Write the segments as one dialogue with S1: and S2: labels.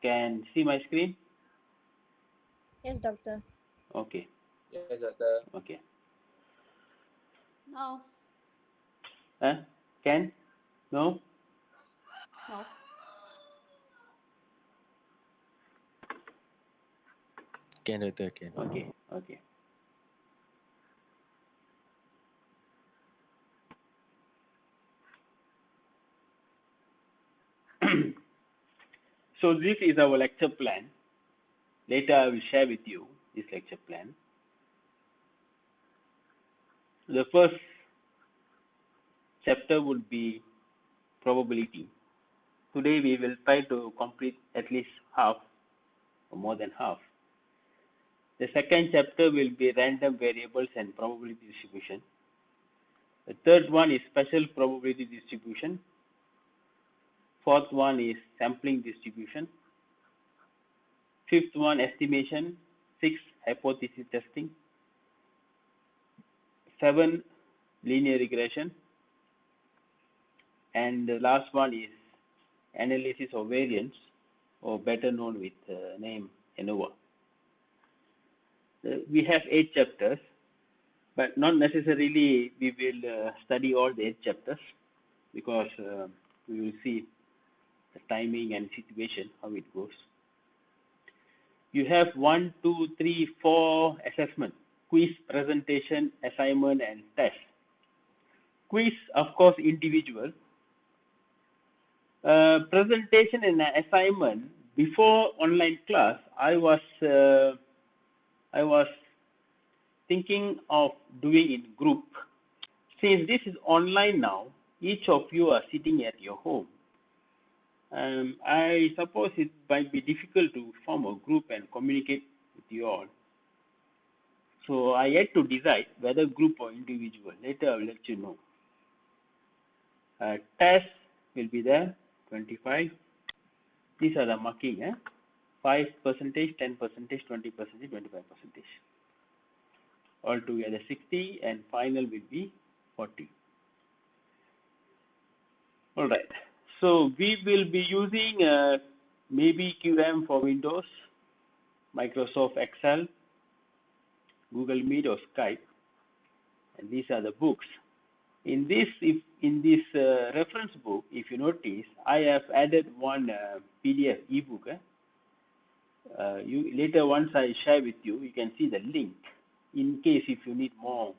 S1: can see my screen?
S2: Yes, doctor.
S1: Okay,
S3: Yes, doctor.
S1: okay.
S4: No.
S1: Huh? Can? No?
S4: No.
S5: Can, doctor, can.
S1: Okay, okay. So this is our lecture plan. Later I will share with you this lecture plan. The first chapter would be probability. Today we will try to complete at least half or more than half. The second chapter will be random variables and probability distribution. The third one is special probability distribution. Fourth one is sampling distribution. Fifth one, estimation. Six, hypothesis testing. Seven, linear regression. And the last one is analysis of variance, or better known with name ANOVA. We have 8 chapters, but not necessarily we will study all the 8 chapters, because we will see the timing and situation, how it goes. You have 1, 2, 3, 4 assessment: quiz, presentation, assignment, and test. Quiz, of course, individual. Presentation and assignment, before online class, I was thinking of doing in group. Since this is online now, each of you are sitting at your home. I suppose it might be difficult to form a group and communicate with you all. So I yet to decide whether group or individual. Later I will let you know. Test will be there, 25. These are the marking, 5%, 10%, 20%, 25%. Altogether 60, and final will be 40. All right. So we will be using maybe QM for Windows, Microsoft Excel, Google Meet, or Skype, and these are the books. In this reference book, if you notice, I have added one PDF ebook. You later, once I share with you, you can see the link. In case if you need more,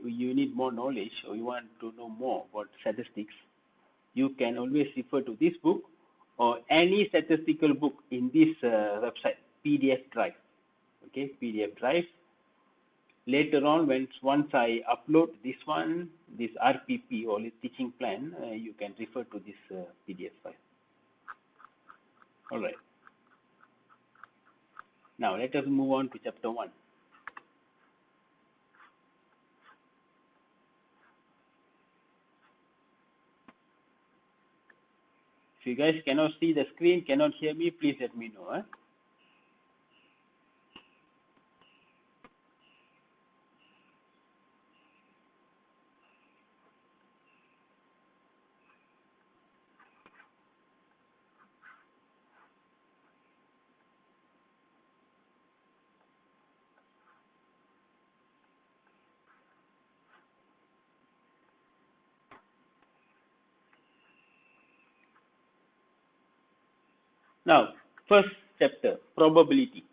S1: you need more knowledge, or you want to know more about statistics, you can always refer to this book or any statistical book in this website, PDF drive. Okay, PDF drive. Later on, once I upload this one, this RPP or teaching plan, you can refer to this PDF file. All right. Now let us move on to chapter 1. If you guys cannot see the screen, cannot hear me, please let me know. Now, first chapter, probability.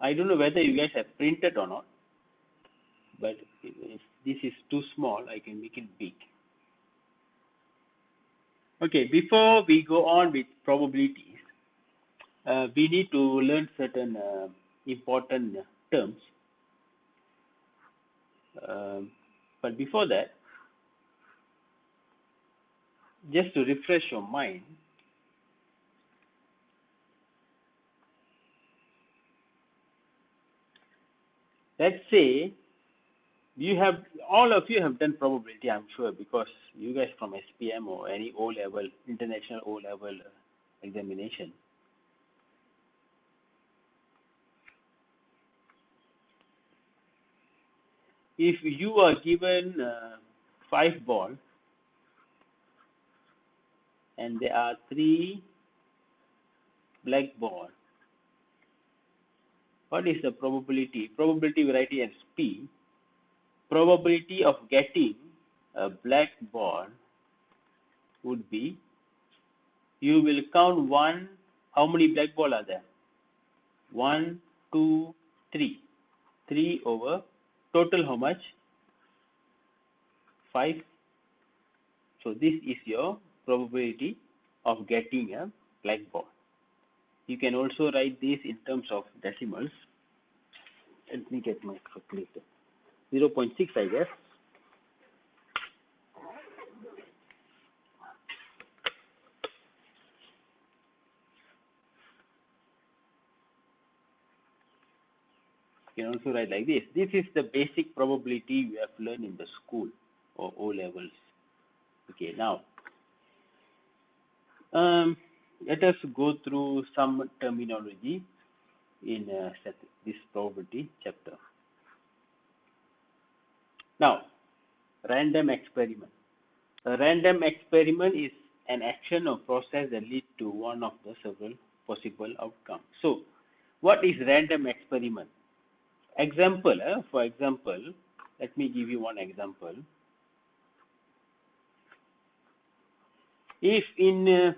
S1: I don't know whether you guys have printed or not, but if this is too small, I can make it big. Okay, before we go on with probabilities, we need to learn certain important terms. But before that, just to refresh your mind, let's say all of you have done probability, I'm sure, because you guys from SPM or any O level, international O level examination. If you are given 5 balls and there are 3 black balls, what is the probability? Probability we write it as P. Probability of getting a black ball would be, you will count 1, how many black balls are there? 1, 2, 3. 3 over total how much? 5. So this is your probability of getting a black ball. You can also write this in terms of decimals. Let me get my calculator. 0.6, I guess. You can also write like this. This is the basic probability we have learned in the school or O levels. Okay, now let us go through some terminology in this probability chapter. Now, random experiment. A random experiment is an action or process that leads to one of the several possible outcomes. So, what is random experiment? Example, for example, let me give you one example. If in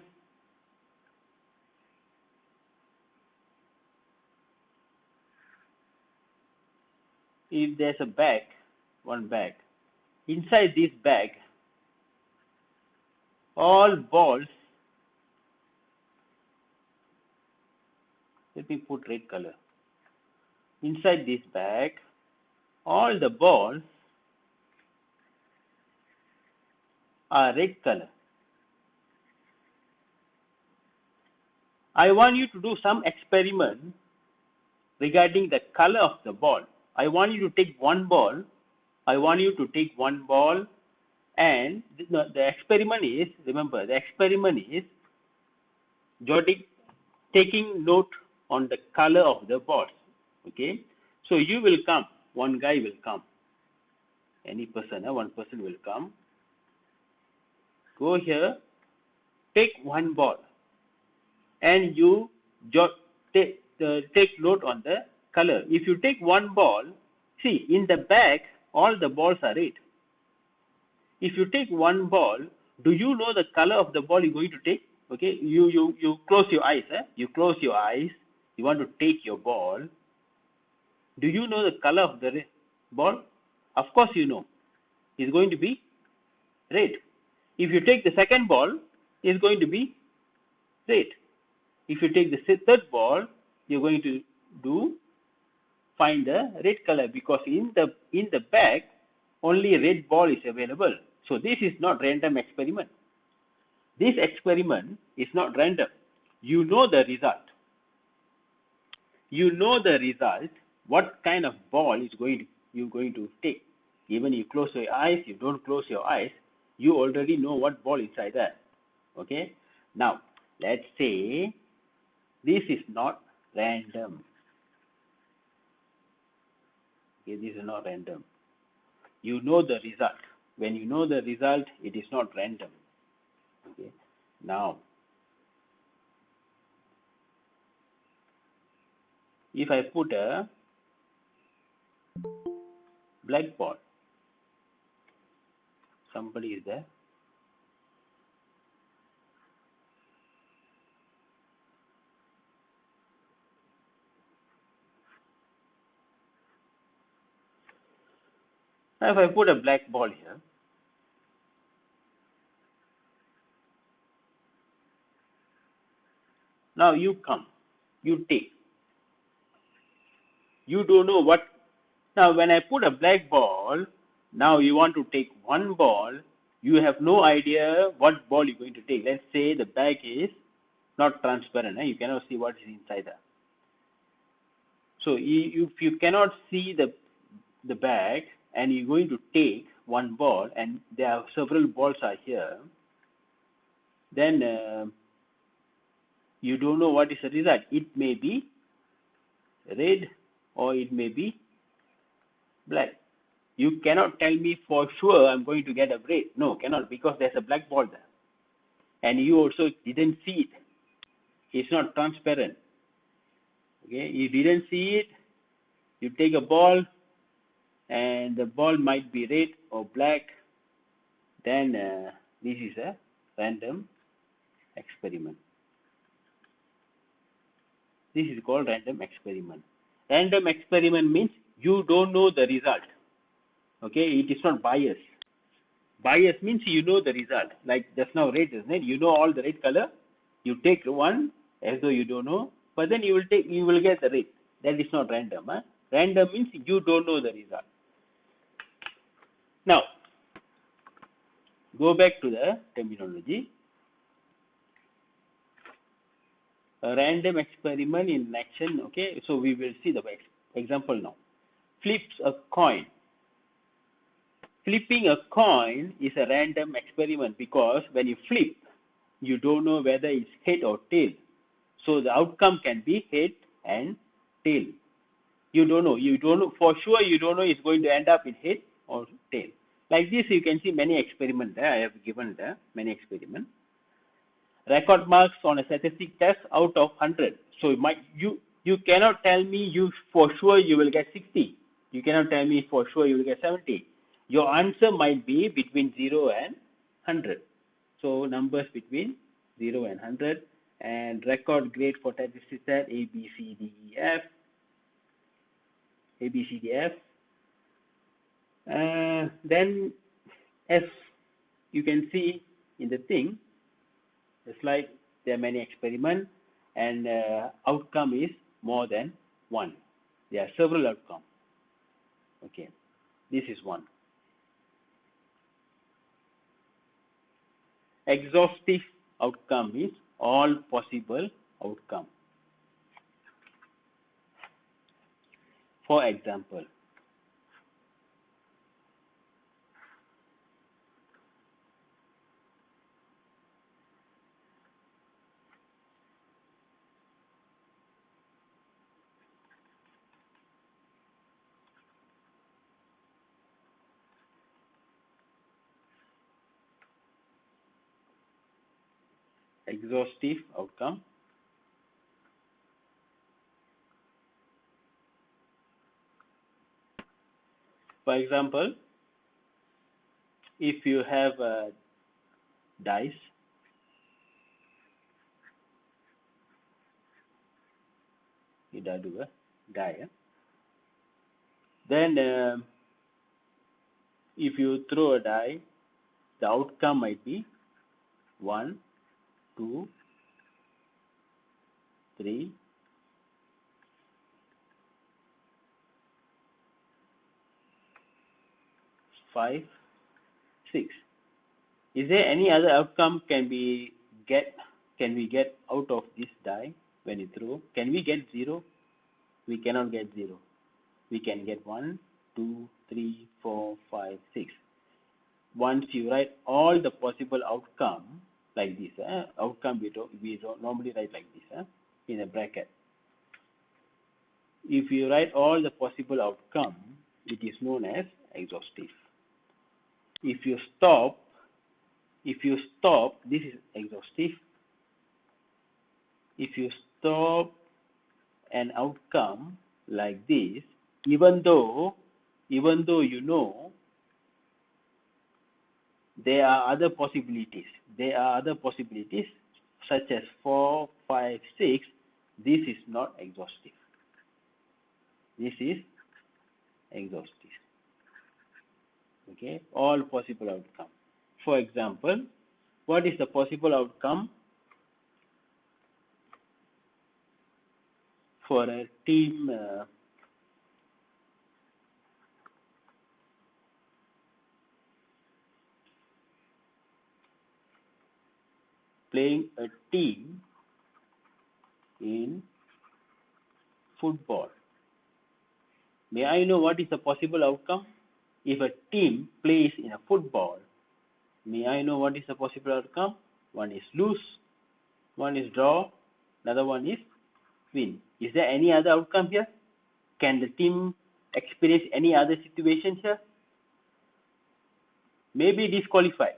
S1: if there's a bag, one bag, inside this bag, all balls, let me put red color. Inside this bag, all the balls are red color. I want you to do some experiment regarding the color of the ball. I want you to take one ball. And the experiment is, remember, the experiment is taking note on the color of the balls. Okay, so you will come, one guy will come, any person, one person will come, go here, take one ball, and you take note on the color. If you take one ball, see, in the bag, all the balls are red. If you take one ball, do you know the color of the ball you're going to take? Okay, you close your eyes. You close your eyes. You want to take your ball. Do you know the color of the ball? Of course you know. It's going to be red. If you take the second ball, it's going to be red. If you take the third ball, you're going to find the red color, because in the bag only red ball is available. So this is not random experiment. This experiment is not random. You know the result. You know the result. What kind of ball you're going to take. Even you close your eyes, you don't close your eyes, you already know what ball inside there. Okay. Now let's say this is not random. Okay, this is not random. You know the result. When you know the result, it is not random. Okay. Now, if I put a black ball, somebody is there. Now, if I put a black ball here, now you come, you take. You don't know what. Now, when I put a black ball, now you want to take one ball, you have no idea what ball you're going to take. Let's say the bag is not transparent. You cannot see what is inside there. So, if you cannot see the bag and you're going to take one ball and there are several balls are here, then you don't know what is the result. It may be red or it may be black. You cannot tell me for sure I'm going to get a red. No, cannot, because there's a black ball there. And you also didn't see it. It's not transparent. Okay, you didn't see it. You take a ball and the ball might be red or black. Then this is a random experiment. This is called random experiment. Random experiment means you don't know the result. Okay, it is not bias. Bias means you know the result. Like just now red, isn't it? You know all the red color. You take one as though you don't know, but then you will get the red. That is not random. Huh? Random means you don't know the result. Now, go back to the terminology. A random experiment in action. Okay, so we will see the example now. Flips a coin. Flipping a coin is a random experiment because when you flip, you don't know whether it's head or tail. So the outcome can be head and tail. You don't know. You don't know for sure. You don't know it's going to end up in head or tail. Like this, you can see many experiments there. I have given there many experiments. Record marks on a statistic test out of 100. So you cannot tell me you for sure you will get 60. You cannot tell me for sure you will get 70. Your answer might be between 0 and 100. So numbers between 0 and 100, and record grade for statistic test A, B, C, D, E, F. A, B, C, D, F. Then as you can see in the thing, the slide, there are many experiments and outcome is more than one. There are several outcomes. Okay, this is one. Exhaustive outcome is all possible outcome. For example, exhaustive outcome. For example, if you have a dice, you do a die. Then if you throw a die, the outcome might be 1, 2, 3, 5, 6. Is there any other outcome can we get out of this die when you throw? Can we get 0? We cannot get 0. We can get 1, 2, 3, 4, 5, 6. Once you write all the possible outcome like this, outcome we don't normally write like this in a bracket. If you write all the possible outcome, it is known as exhaustive. If you stop, this is exhaustive. If you stop an outcome like this, even though you know there are other possibilities. There are other possibilities such as 4, 5, 6. This is not exhaustive. This is exhaustive. Okay, all possible outcome. For example, what is the possible outcome for a team playing a team in football? May I know what is the possible outcome? If a team plays in a football, may I know what is the possible outcome? One is lose, one is draw, another one is win. Is there any other outcome here? Can the team experience any other situation here? Maybe disqualified.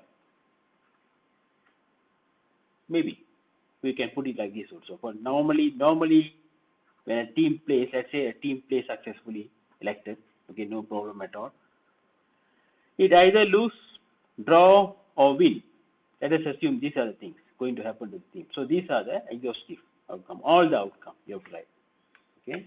S1: Maybe we can put it like this also. For normally when a team plays, let's say a team plays successfully elected, okay, no problem at all. It either lose, draw, or win. Let us assume these are the things going to happen to the team. So these are the exhaustive outcome, all the outcome you have to write. Okay.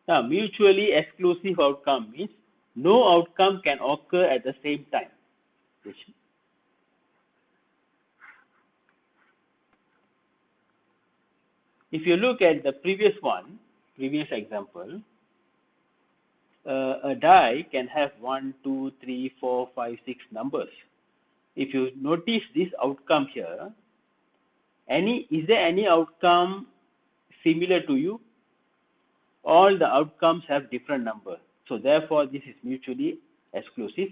S1: Now, mutually exclusive outcome means no outcome can occur at the same time. If you look at the previous example, a die can have 1, 2, 3, 4, 5, 6 numbers. If you notice this outcome here, is there any outcome similar to you? All the outcomes have different numbers. So therefore, this is mutually exclusive.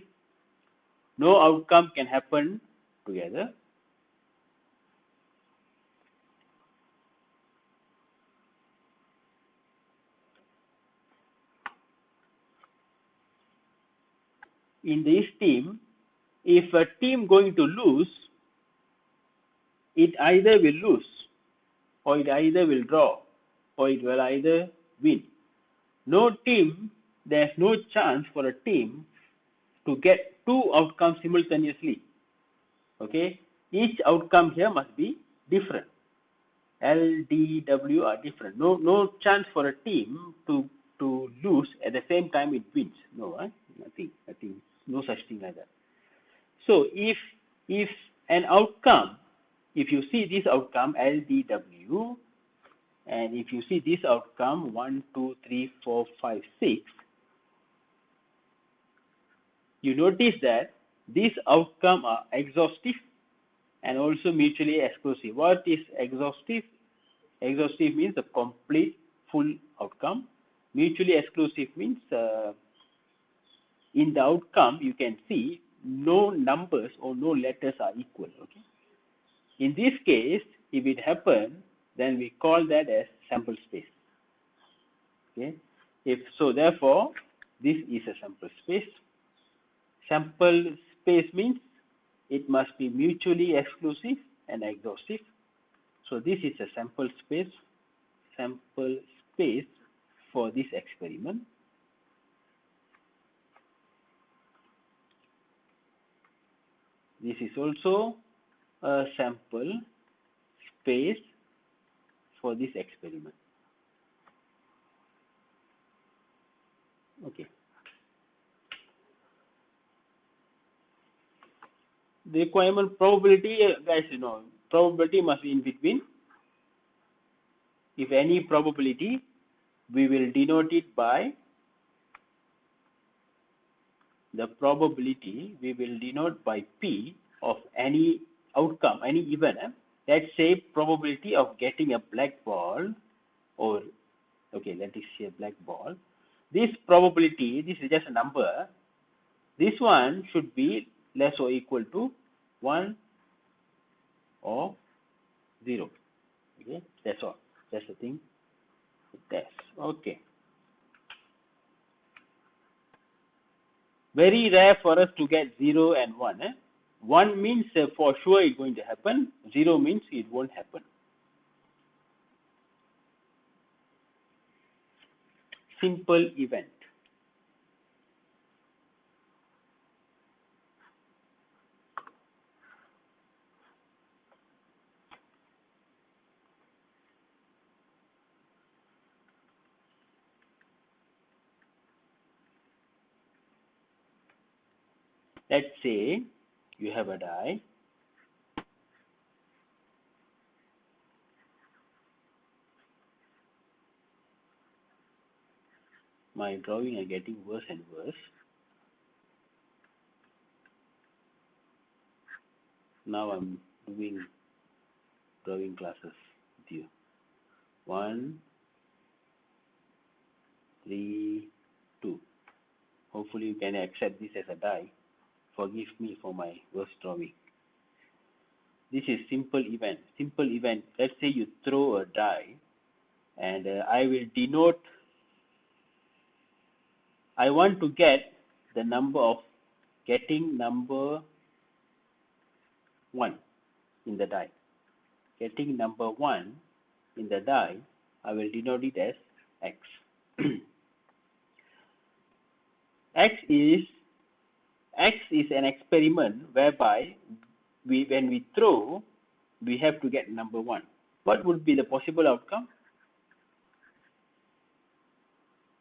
S1: No outcome can happen together. In this team, if a team going to lose, it either will lose, or it either will draw, or it will either win. There's no chance for a team to get two outcomes simultaneously. Okay, each outcome here must be different. L, D, W are different. No chance for a team to lose at the same time it wins. No, nothing. No such thing like that. So if an outcome, if you see this outcome L, D, W, and if you see this outcome 1, 2, 3, 4, 5, 6, you notice that these outcomes are exhaustive and also mutually exclusive. What is exhaustive? Exhaustive means the complete, full outcome. Mutually exclusive means in the outcome you can see no numbers or no letters are equal. Okay. In this case, if it happens, then we call that as sample space. Okay. Therefore, this is a sample space. Sample space means it must be mutually exclusive and exhaustive. So this is a sample space for this experiment. This is also a sample space for this experiment. Okay. The requirement probability, guys, probability must be in between. If any probability, we will denote it by the probability, we will denote by P of any outcome, any event. Let's say probability of getting a black ball, or okay, let us say a black ball. This probability, this is just a number. This one should be less or equal to 1 or 0. Okay, that's all. That's the thing. That's okay. Very rare for us to get 0 and 1. 1 means for sure it's going to happen. 0 means it won't happen. Simple event. Let's say you have a die. My drawing are getting worse and worse. Now I'm doing drawing classes. you. 1, 3, 2. Hopefully you can accept this as a die. Forgive me for my worst drawing. This is simple event. Simple event. Let's say you throw a die, and I will denote. I want to get the number of getting number 1 in the die. Getting number 1 in the die, I will denote it as x. X is an experiment whereby when we throw, we have to get number 1. What would be the possible outcome?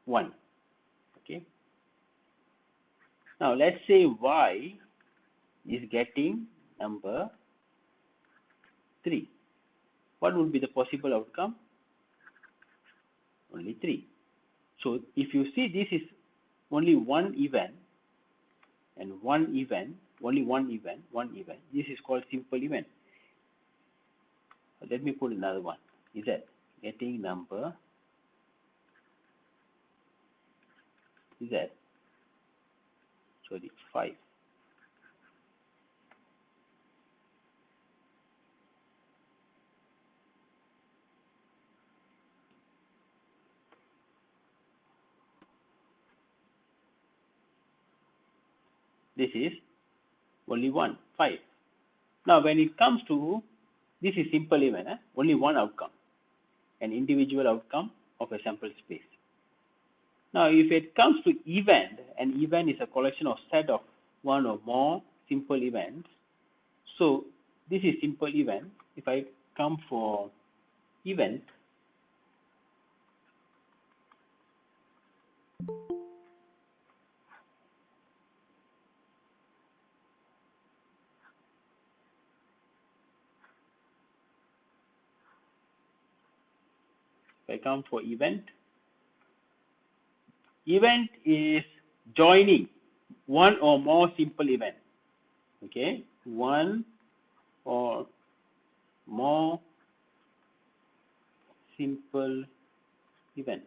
S1: 1. Okay. Now let's say y is getting number 3. What would be the possible outcome? Only 3. So if you see, this is only one event and one event, only one event. This is called simple event. Let me put another one. Is that getting number Z? Sorry, 5. This is only 1, 5. Now when it comes to, this is simple event, only one outcome, an individual outcome of a sample space. Now if it comes to event, an event is a collection of set of one or more simple events. So this is simple event. If I come for event, event is joining one or more simple event. Okay, one or more simple event.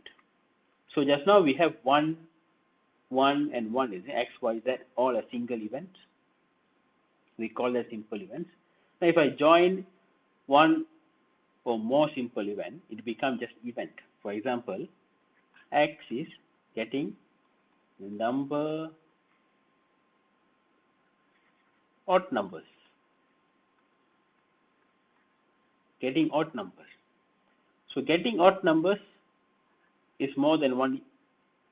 S1: So just now we have 1, 1 and 1, is it? X, Y, Z, all a single event. We call that simple events. Now if I join one or more simple event, it becomes just event. For example, X is getting the number odd numbers. Getting odd numbers. So getting odd numbers is more than one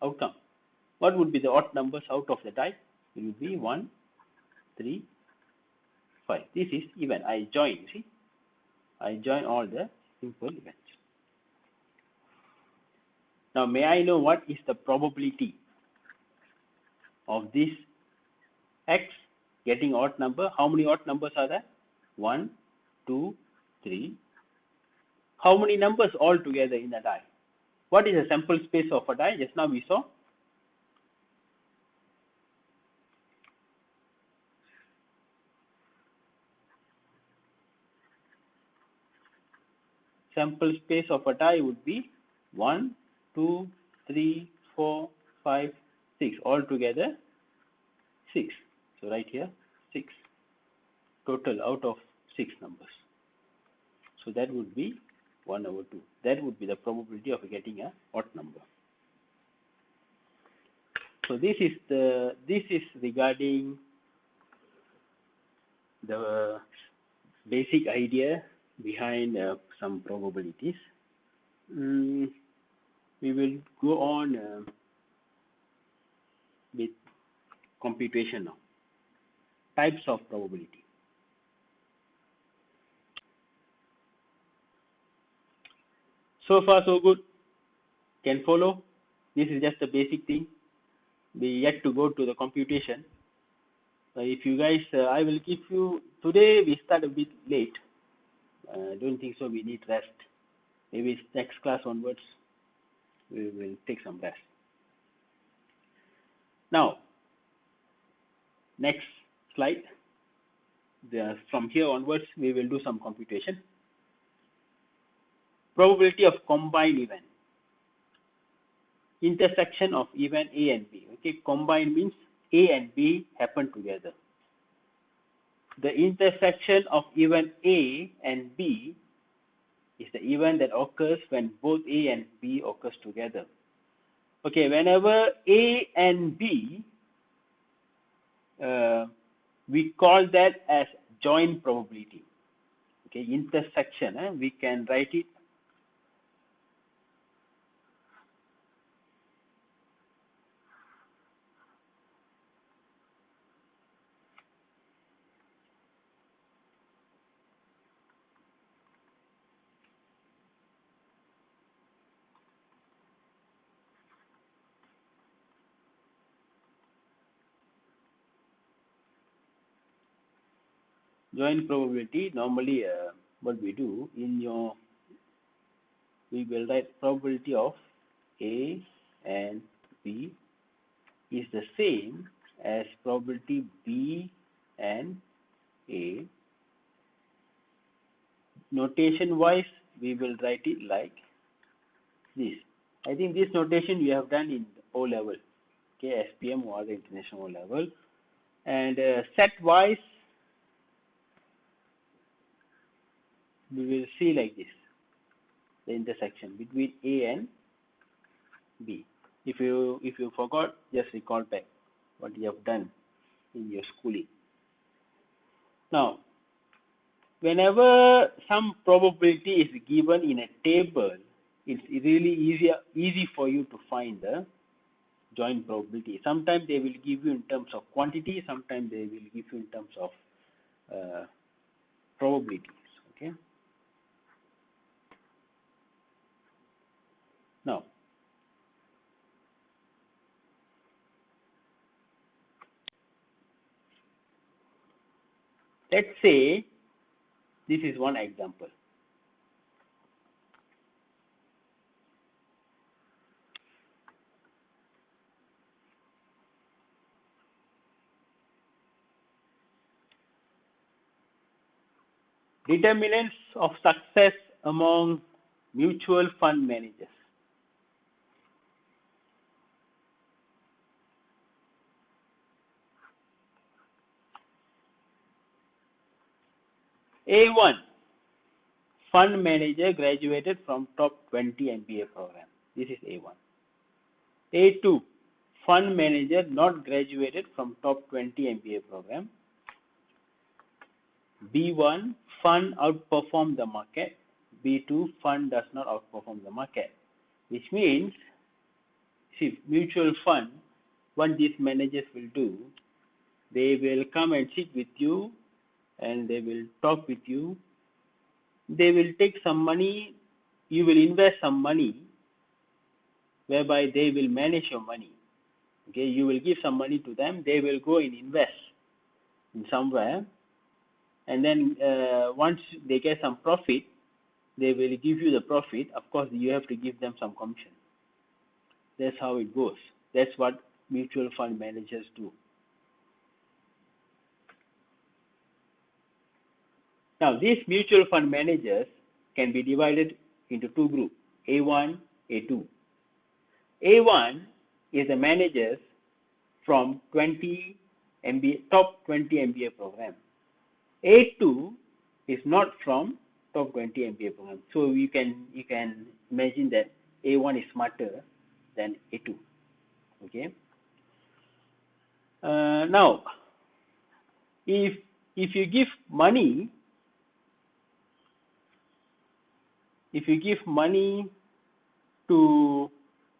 S1: outcome. What would be the odd numbers out of the die? It will be 1, 3, 5. This is event. I join, you see. I join all the simple events. Now may I know what is the probability of this X getting odd number? How many odd numbers are there? 1, 2, 3. How many numbers all together in a die? What is the sample space of a die? Just now we saw sample space of a die would be 1, 2, 3, 4, 5, 6. All together 6. So right here 6. Total out of 6 numbers. So that would be 1/2. That would be the probability of getting a odd number. So this is regarding the basic idea behind some probabilities. We will go on with computation now. Types of probability. So far so good. Can follow? This is just a basic thing. We yet to go to the computation. If you guys, I will give you, today we start a bit late. I don't think so, we need rest. Maybe next class onwards, we will take some rest. Now, next slide. From here onwards, we will do some computation. probability of combined event. Intersection of event A and B. Okay, combined means A and B happen together. The intersection of event A and B is the event that occurs when both A and B occurs together. Okay, whenever A and B, we call that as joint probability. Okay, intersection, we can write it joint probability. Normally, what we do we will write probability of A and B is the same as probability B and A. Notation wise, we will write it like this. I think this notation you have done in O level, okay, SPM or the international O level. And set wise, we will see like this, the intersection between A and B. If you forgot, just recall back what you have done in your schooling. Now, whenever some probability is given in a table, it's really easy for you to find the joint probability. Sometimes they will give you in terms of quantity, sometimes they will give you in terms of probabilities. Okay. Now, let's say this is one example. Determinants of success among mutual fund managers. A1, fund manager graduated from top 20 MBA program. This is A1. A2, fund manager not graduated from top 20 MBA program. B1, fund outperformed the market. B2, fund does not outperform the market. Which means, see, mutual fund, what these managers will do, they will come and sit with you and they will talk with you. They will take some money, you will invest some money, whereby they will manage your money. Okay, you will give some money to them, they will go and invest in somewhere, and then once they get some profit, they will give you the profit. Of course, you have to give them some commission. That's how it goes. That's what mutual fund managers do. Now, these mutual fund managers can be divided into two groups, A1, A2. A1 is the managers from 20 MBA, top 20 MBA program. A2 is not from top 20 MBA program. So you can imagine that A1 is smarter than A2. Okay. Now, if you give money, to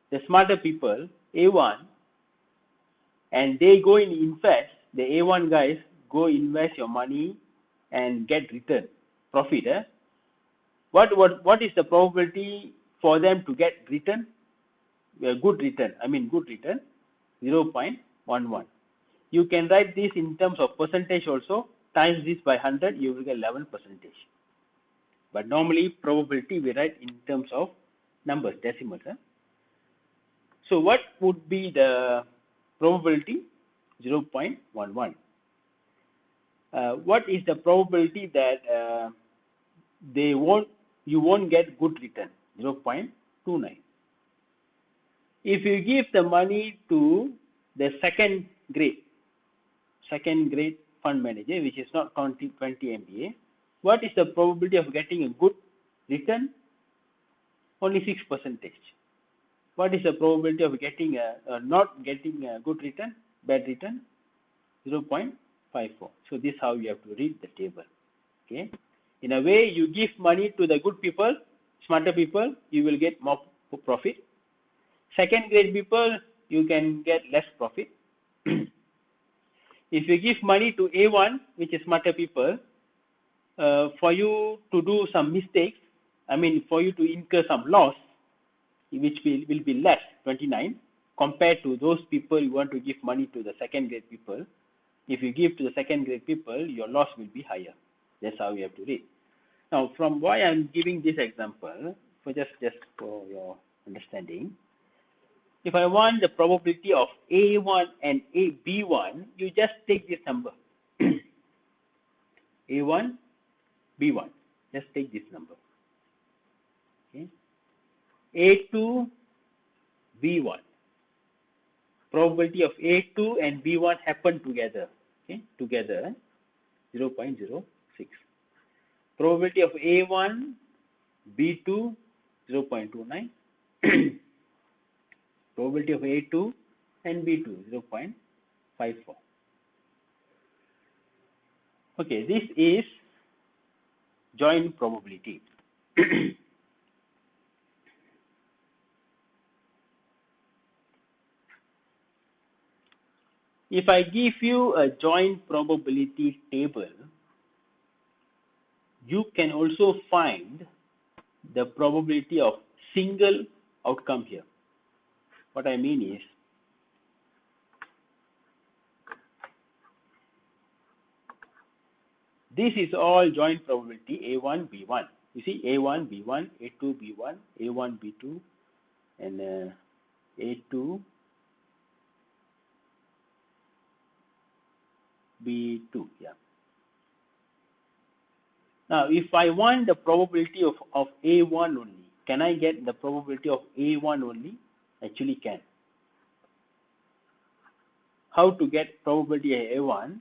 S1: the smarter people, A1, and they go and invest, the A1 guys go invest your money and get return, profit. What is the probability for them to get return? Good return, 0.11. You can write this in terms of percentage also, times this by 100, you will get 11%. But normally, probability we write in terms of numbers, decimals. So what would be the probability? 0.11. What is the probability that they won't you won't get good return, 0.29. If you give the money to the second grade fund manager, which is not 20 MBA, what is the probability of getting a good return? Only 6%. What is the probability of getting not getting a good return, bad return? 0.54. So this is how you have to read the table. Okay. In a way, you give money to the good people, smarter people, you will get more profit. Second grade people, you can get less profit. If you give money to A1, which is smarter people, for you to do some mistakes, for you to incur some loss, which will be less, 29, compared to those people you want to give money to the second grade people. If you give to the second grade people, your loss will be higher. That's how you have to read. Now, from why I'm giving this example, for just for your understanding, if I want the probability of A1 and B1, you just take this number. A1, B1. Just take this number. Okay. A2, B1. Probability of A2 and B1 happen together. Okay, together 0.06. Probability of A1, B2 0.29. Probability of A2 and B2 0.54. Okay, this is joint probability. If I give you a joint probability table, you can also find the probability of single outcome here. What I mean is, this is all joint probability A1, B1. You see A1, B1, A2, B1, A1, B2, and A2, B2. Yeah. Now, if I want the probability of A1 only, can I get the probability of A1 only? Actually can. How to get probability of A1?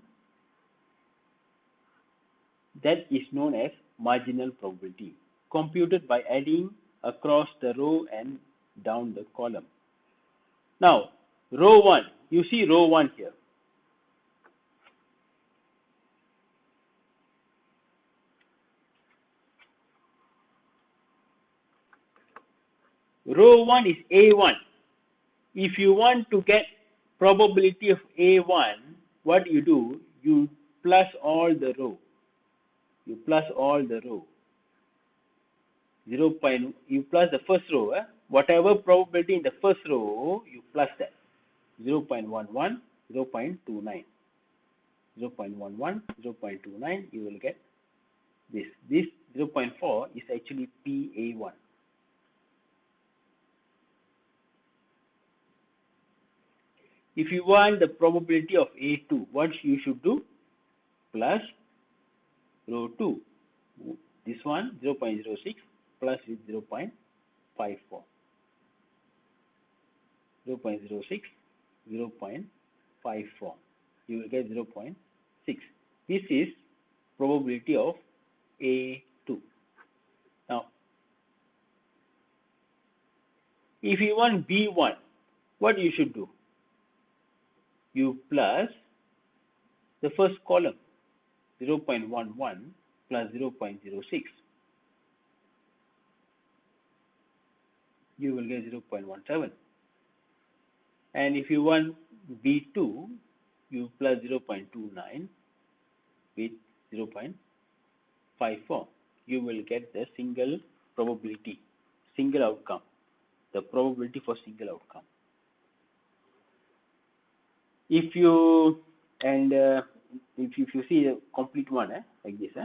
S1: That is known as marginal probability, computed by adding across the row and down the column. Now, row 1, you see row 1 here. Row 1 is A1. If you want to get probability of A1, what you do, you plus all the row. You plus all the row. You plus the first row. Whatever probability in the first row, you plus that. 0.11, 0.29. 0.11, 0.29, you will get this. This 0.4 is actually PA1. If you want the probability of A2, what you should do? Plus row 2. This one 0.06 plus with 0.54. 0.06, 0.54. You will get 0.6. This is probability of A2. Now, if you want B1, what you should do? You plus the first column, 0.11 plus 0.06. You will get 0.17. And if you want B2, you plus 0.29 with 0.54. You will get the single probability, single outcome, the probability for single outcome. If you if you see the complete one like this,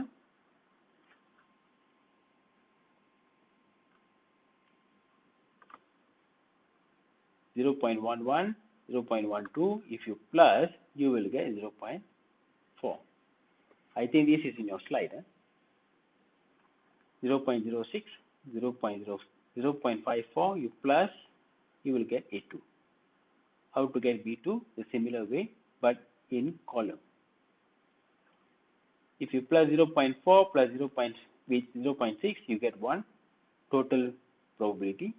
S1: 0.11, 0.12, if you plus, you will get 0.4. I think this is in your slide. 0.06, 0.54, you plus, you will get A2. How to get B2? The similar way, but in column. If you plus 0.4 plus 0.6, you get 1 total probability.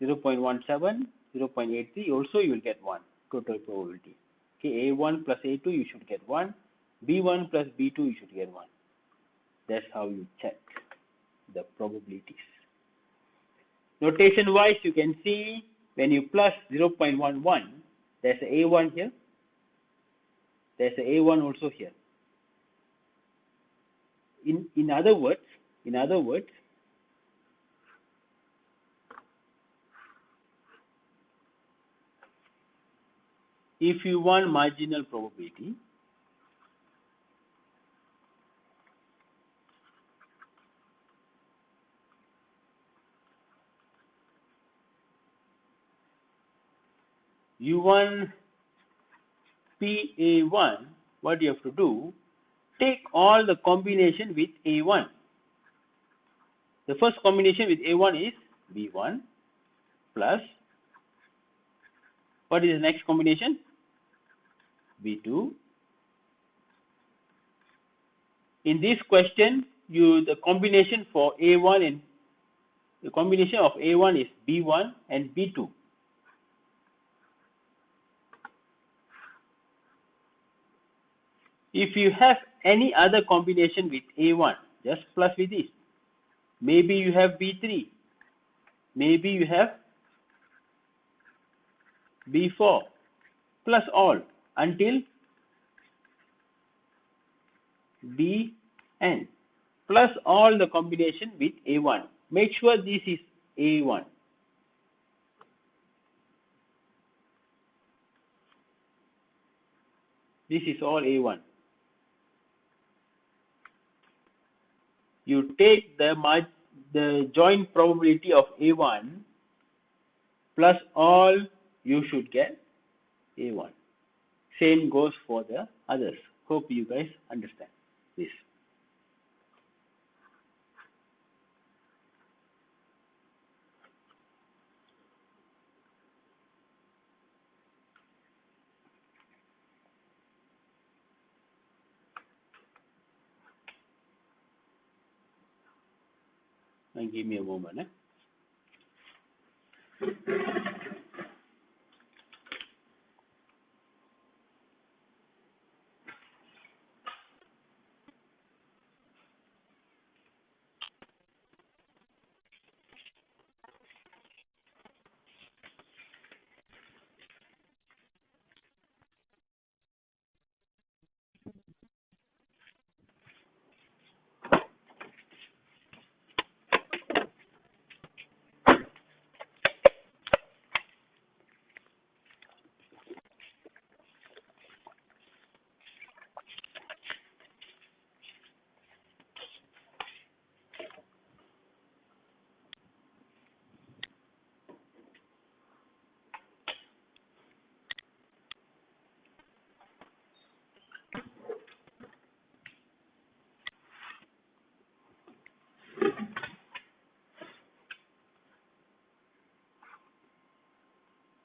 S1: 0.17, 0.83, also you will get 1 total probability. Okay, A1 plus A2, you should get 1. B1 plus B2, you should get 1. That's how you check the probabilities. Notation wise, you can see when you plus 0.11, there's a A1 here. There's a A1 also here. In other words, if you want marginal probability, you want PA1, what you have to do, take all the combination with A1. The first combination with A1 is B1 plus, what is the next combination? B2. In this question, the combination for A1 and the combination of A1 is B1 and B2. If you have any other combination with A1, just plus with this. Maybe you have B3. Maybe you have B4. Plus all until Bn. Plus all the combination with A1. Make sure this is A1. This is all A1. You take the joint probability of A1 plus all, you should get A1. Same goes for the others. Hope you guys understand this. And give me a moment.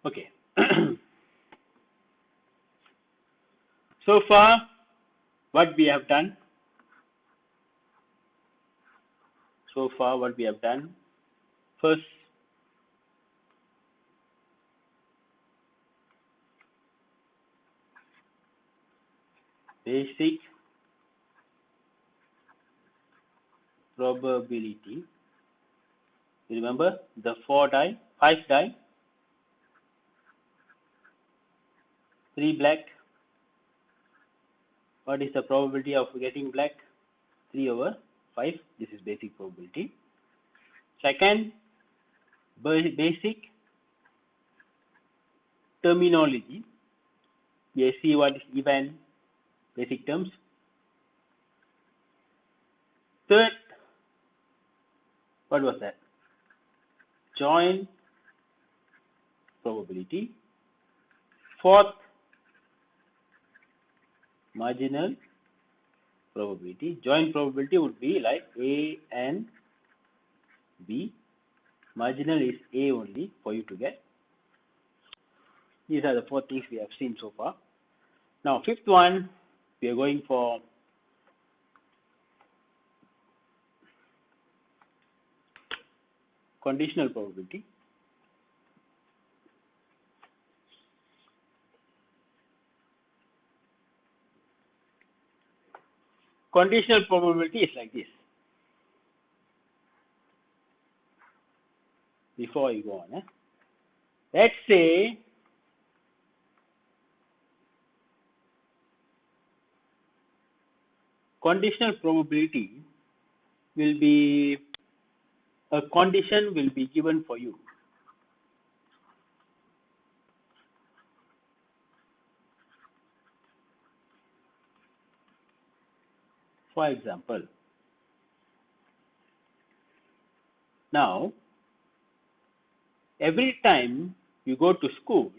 S1: Okay. So far, what we have done? First, basic probability. You remember the 5 die, 3 black. What is the probability of getting black? 3/5. This is basic probability. Second, basic terminology. You see what is event, basic terms. Third, what was that? Joint probability. Fourth, marginal probability. Joint probability would be like A and B. Marginal is A only for you to get. These are the 4 things we have seen so far. Now, fifth one, we are going for conditional probability. Conditional probability is like this. Before you go on, let's say conditional probability will be a condition will be given for you. For example, now every time you go to school,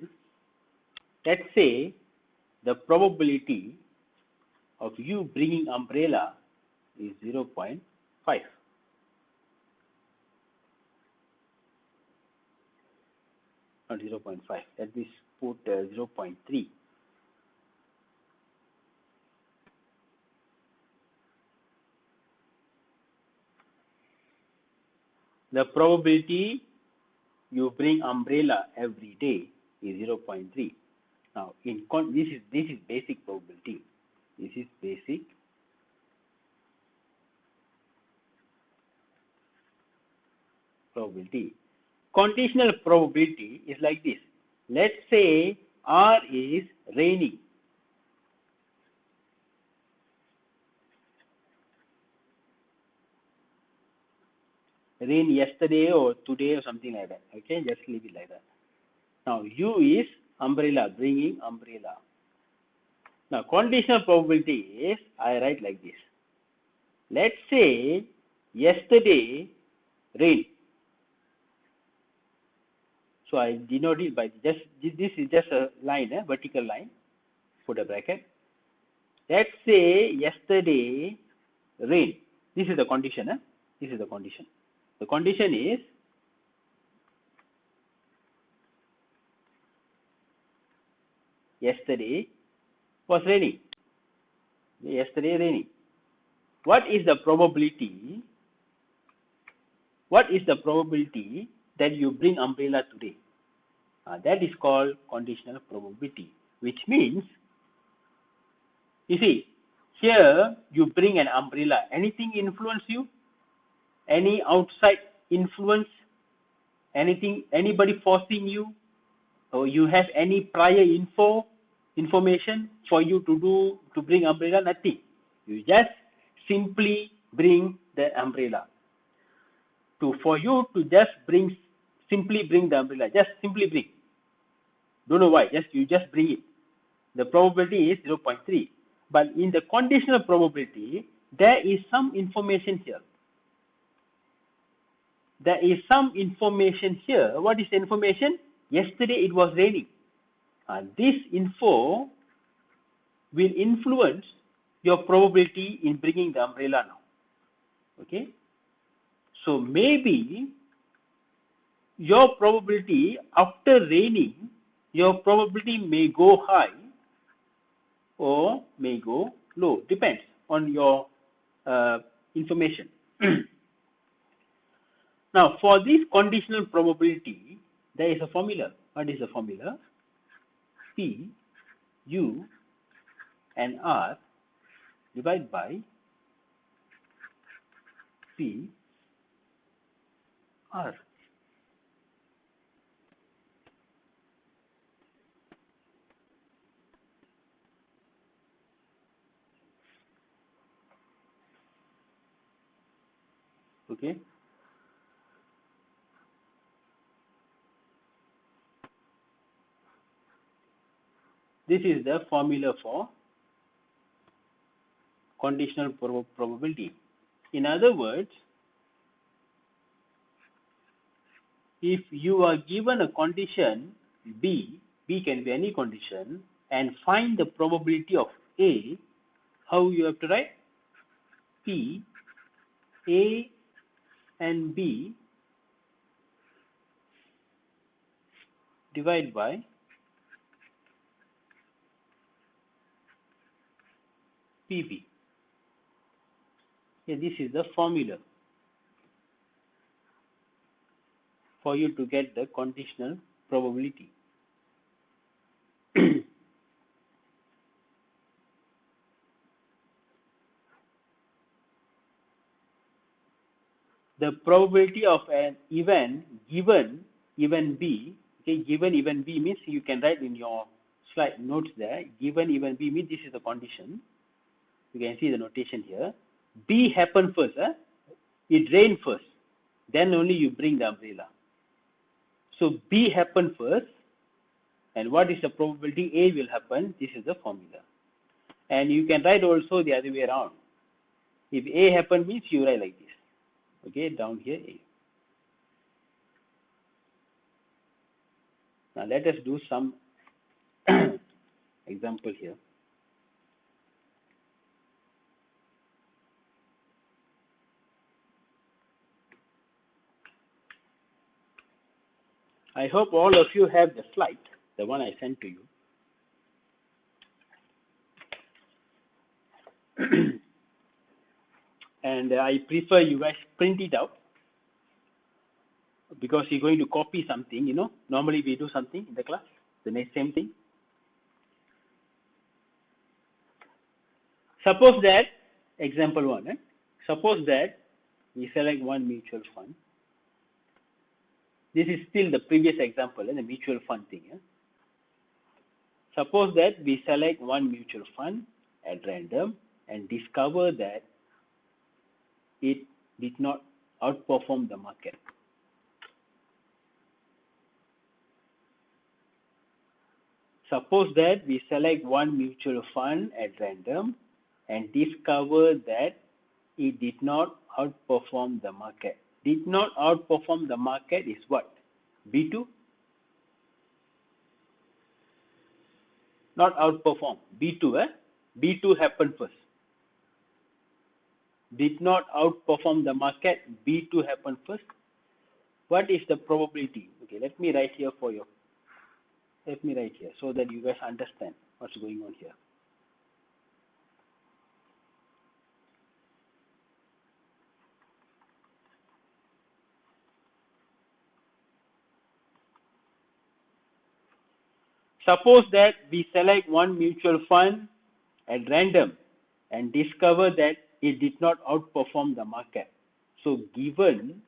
S1: let's say the probability of you bringing umbrella is 0.5. Not 0.5. Let me put 0.3. The probability you bring umbrella every day is 0.3. Now, this is basic probability. This is basic probability. Conditional probability is like this. Let's say R is raining. Rain yesterday or today or something like that. Okay, just leave it like that. Now, U is umbrella, bringing umbrella. Now, conditional probability is, I write like this. Let's say yesterday rain. So I denote it by this is just a line, vertical line. Put a bracket. Let's say yesterday rain. This is the condition. This is the condition. The condition is yesterday was raining. Yesterday raining. What is the probability? What is the probability that you bring umbrella today? That is called conditional probability, which means, you see, here you bring an umbrella. Anything influence you? Any outside influence? Anything? Anybody forcing you? Or you have any prior information for you to bring umbrella? Nothing. You just simply bring the umbrella. For you to just simply bring the umbrella. Just simply bring. Don't know why. You just bring it. The probability is 0.3. But in the conditional probability, there is some information here. There is some information here. What is the information? Yesterday it was raining. This info will influence your probability in bringing the umbrella now. Okay. So maybe your probability after raining, your probability may go high or may go low. Depends on your information. Now, for this conditional probability, there is a formula. What is the formula? P, U, and R divided by P, R. Okay. This is the formula for conditional probability. In other words, if you are given a condition B can be any condition, and find the probability of A, how you have to write? P, A and B divided by PB. Yeah, this is the formula for you to get the conditional probability. The probability of an event given event B, okay, given event B means you can write in your slide notes there, given event B means this is the condition. You can see the notation here. B happened first, it rained first, then only you bring the umbrella. So B happened first, and what is the probability A will happen? This is the formula. And you can write also the other way around. If A happened means you write like this. Okay, down here A. Now let us do some example here. I hope all of you have the slide, the one I sent to you. And I prefer you guys print it out because you're going to copy something, you know. Normally we do something in the class, the same thing. Suppose that, example one, suppose that we select one mutual fund. This is still the previous example, the mutual fund thing. Suppose that we select one mutual fund at random and discover that it did not outperform the market. Suppose that we select one mutual fund at random and discover that it did not outperform the market. Did not outperform the market is what? B2? Not outperform. B2, B2 happened first. Did not outperform the market. B2 happened first. What is the probability? Okay, let me write here for you. Let me write here so that you guys understand what's going on here. Suppose that we select one mutual fund at random and discover that it did not outperform the market. So given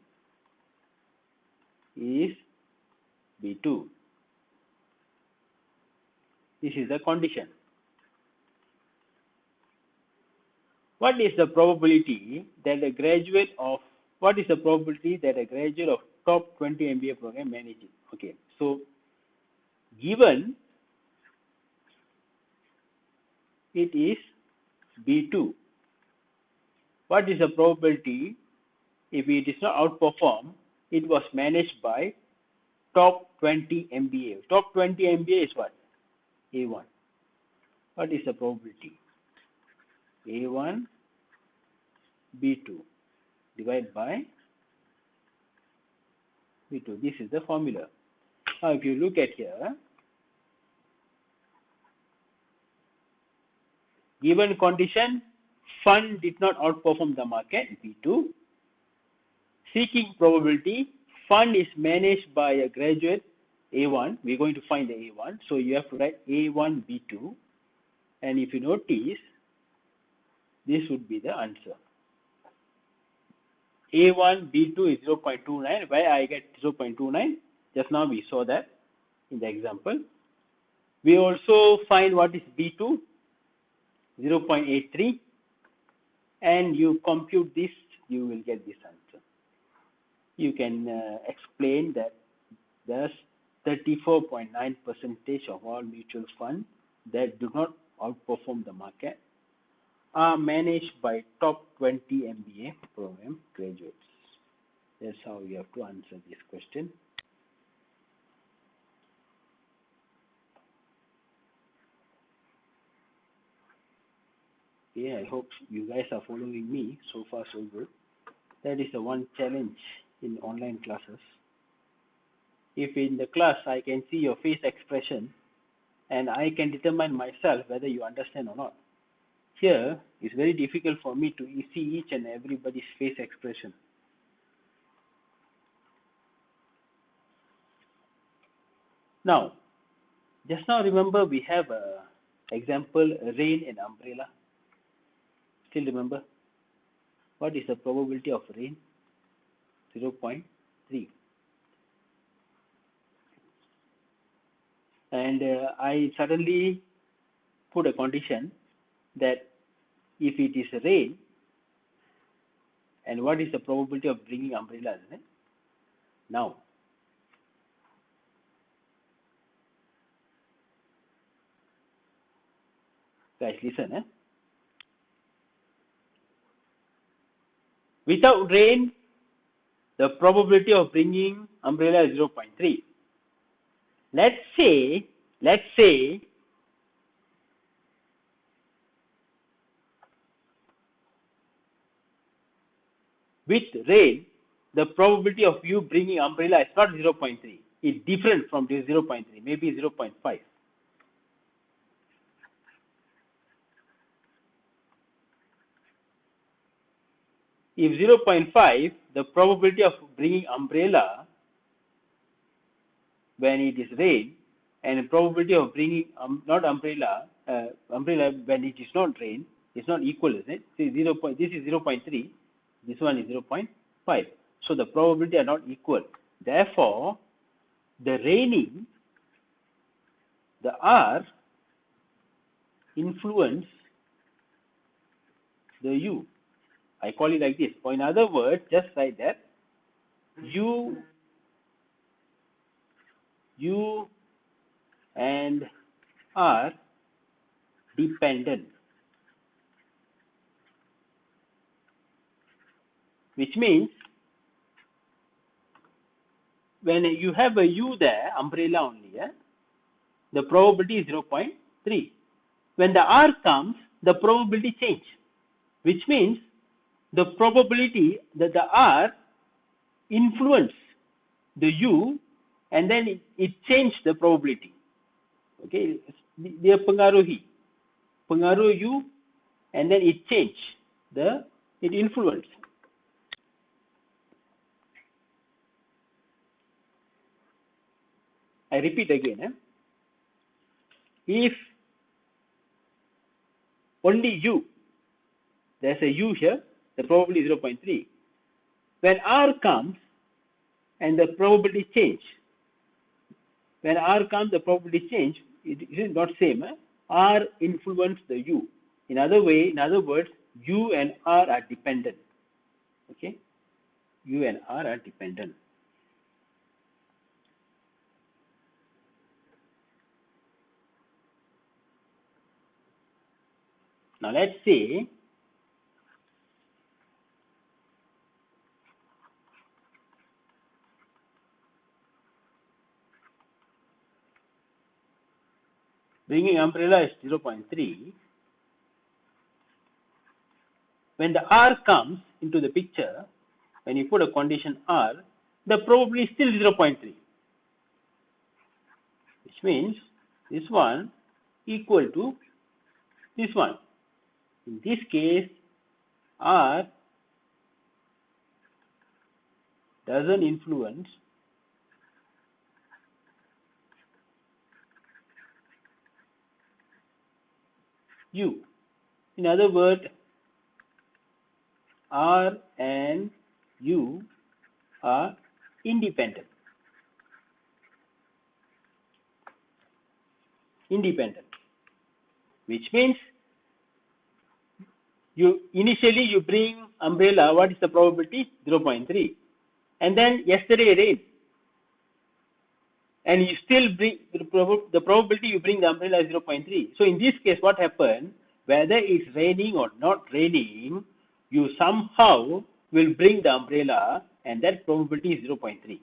S1: is B2. This is the condition. What is the probability that a graduate of top 20 MBA program manages? Okay, so given it is B2, what is the probability if it is not outperform, it was managed by top 20 MBA. Top 20 MBA is what? A1. What is the probability? A1 B2 divided by B2. This is the formula. Now if you look at here, given condition, fund did not outperform the market, B2. Seeking probability, fund is managed by a graduate, A1. We're going to find the A1. So you have to write A1, B2. And if you notice, this would be the answer. A1, B2 is 0.29. Why I get 0.29? Just now we saw that in the example. We also find what is B2, 0.83. And you compute this, you will get this answer. You can explain that there's 34.9% of all mutual funds that do not outperform the market are managed by top 20 MBA program graduates. That's how you have to answer this question. Okay, I hope you guys are following me. So far, so good. That is the one challenge in online classes. If in the class I can see your face expression and I can determine myself whether you understand or not. Here, it's very difficult for me to see each and everybody's face expression. Now, just now remember we have a example rain and umbrella. Still remember? What is the probability of rain? 0.3. And I suddenly put a condition that if it is rain, and what is the probability of bringing umbrella, isn't it? Now, guys, listen. Without rain, the probability of bringing umbrella is 0.3. Let's say with rain, the probability of you bringing umbrella is not 0.3. It's different from this 0.3, maybe 0.5. If 0.5, the probability of bringing umbrella when it is rain, and the probability of bringing not umbrella when it is not rain is not equal, isn't it? See, this is 0.3, this one is 0.5. So the probability are not equal. Therefore, the raining, the R influence the U. I call it like this. Or in other words, just write that U and R dependent, which means when you have a U there, umbrella only, the probability is 0.3. When the R comes, the probability change, which means the probability that the R influence the U and then it changed the probability. Okay, dia pengaruh U and then it change it influence. I repeat again. If only U, there's a U here, the probability is 0.3. When R comes and the probability change, when R comes, the probability change, it is not same. R influence the U. In other words, U and R are dependent. Okay, U and R are dependent. Now let's say bringing umbrella is 0.3. When the R comes into the picture, when you put a condition R, the probability is still 0.3. Which means this one equal to this one. In this case, R doesn't influence U. In other words, R and U are independent. Which means initially you bring umbrella, what is the probability? 0.3. And then yesterday rain. And you still bring the probability you bring the umbrella is 0.3. So in this case, what happened? Whether it's raining or not raining, you somehow will bring the umbrella, and that probability is 0.3.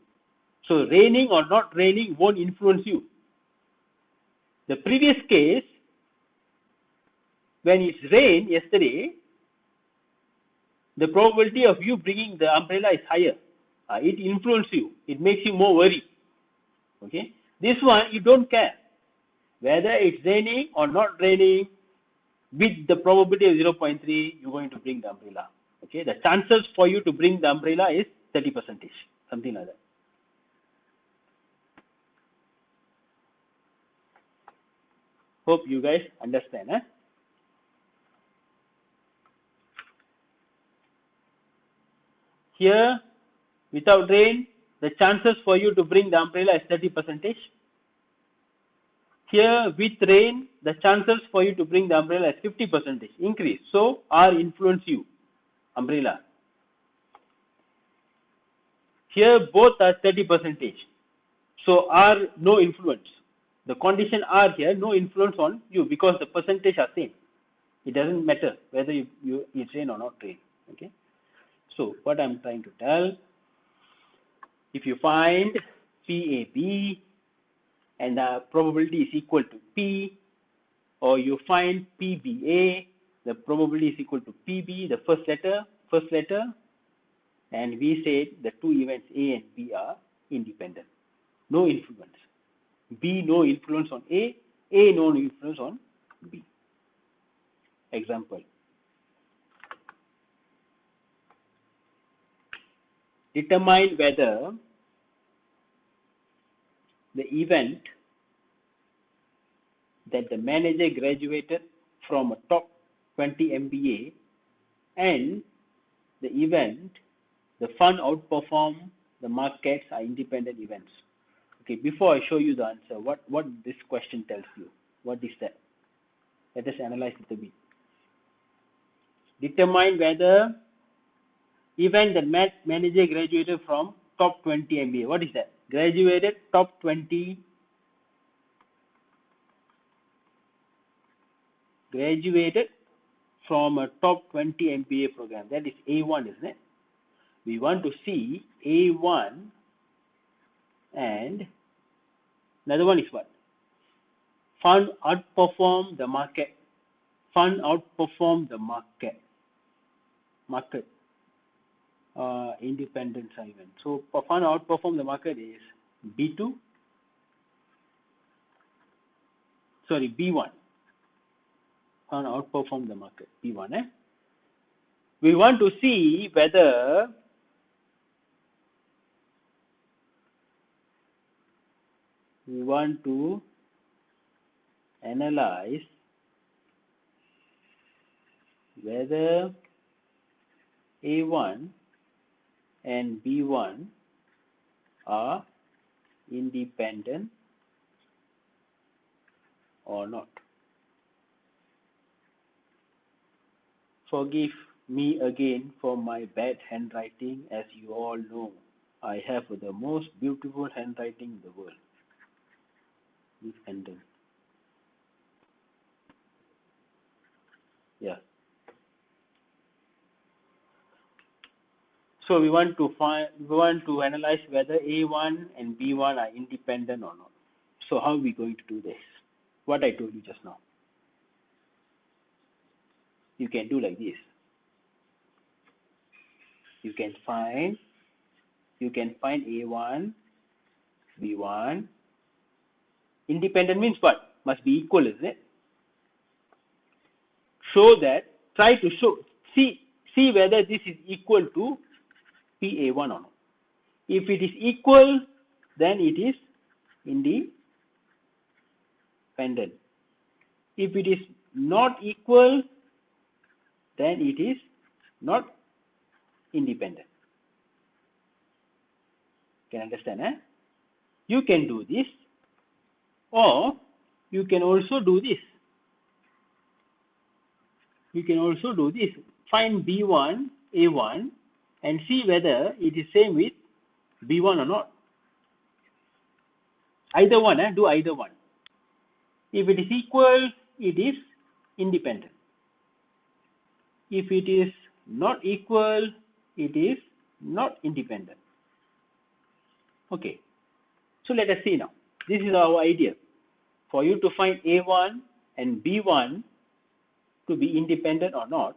S1: So raining or not raining won't influence you. The previous case, when it's rained yesterday, the probability of you bringing the umbrella is higher. It influences you. It makes you more worried. Okay. This one, you don't care whether it's raining or not raining. With the probability of 0.3, you're going to bring the umbrella. Okay. The chances for you to bring the umbrella is 30%, something like that. Hope you guys understand. Here, without rain, the chances for you to bring the umbrella is 30%. Here, with rain, the chances for you to bring the umbrella is 50% increase. So, R influence you, umbrella. Here, both are 30%. So, R no influence. The condition R here, no influence on you because the percentage are same. It doesn't matter whether it's rain or not rain. Okay. So, what I'm trying to tell, if you find PAB and the probability is equal to P, or you find PBA, the probability is equal to PB, the first letter, and we said the two events A and B are independent, no influence. B no influence on A no influence on B. Example. Determine whether the event that the manager graduated from a top 20 MBA and the event the fund outperformed the markets are independent events. Okay, before I show you the answer, what this question tells you, what is that? Let us analyze it a bit. Determine whether event that manager graduated from top 20 MBA. What is that? Graduated top 20. Graduated from a top 20 MBA program. That is A1, isn't it? We want to see A1 and another one is what? Fund outperform the market. Fund outperform the market. Independent event. So fund outperform the market is B2. Sorry, B1. Fund outperform the market. B1. We want to see whether we want to analyze whether A1 and B1 are independent or not. Forgive me again for my bad handwriting. As you all know, I have the most beautiful handwriting in the world. This handle. Yeah. So we want to analyze whether A1 and B1 are independent or not. So how are we going to do this? What I told you just now. You can do like this. You can find A1, B1. Independent means what? Must be equal, isn't it? Try to see whether this is equal to PA1 or not. If it is equal, then it is independent. If it is not equal, then it is not independent. Can you understand? You can do this, or you can also do this. You can also do this. Find B1, A1, and see whether it is same with B1 or not. Either one, do either one. If it is equal, it is independent. If it is not equal, it is not independent. Okay. So let us see now. This is our idea. For you to find A1 and B1 to be independent or not,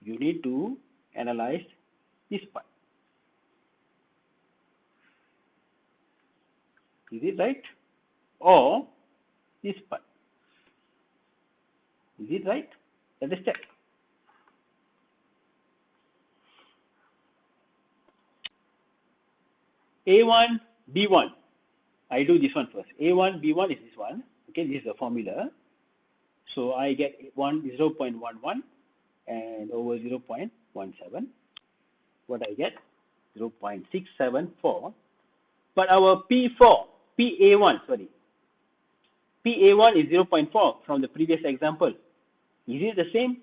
S1: you need to analyze this part. Is it right? Or this part? Is it right? Let us check. A1, B1. I do this one first. A1, B1 is this one. Okay, this is the formula. So I get 0.11 and over 0.17. What I get? 0.674. But our PA1 is 0.4 from the previous example. Is it the same?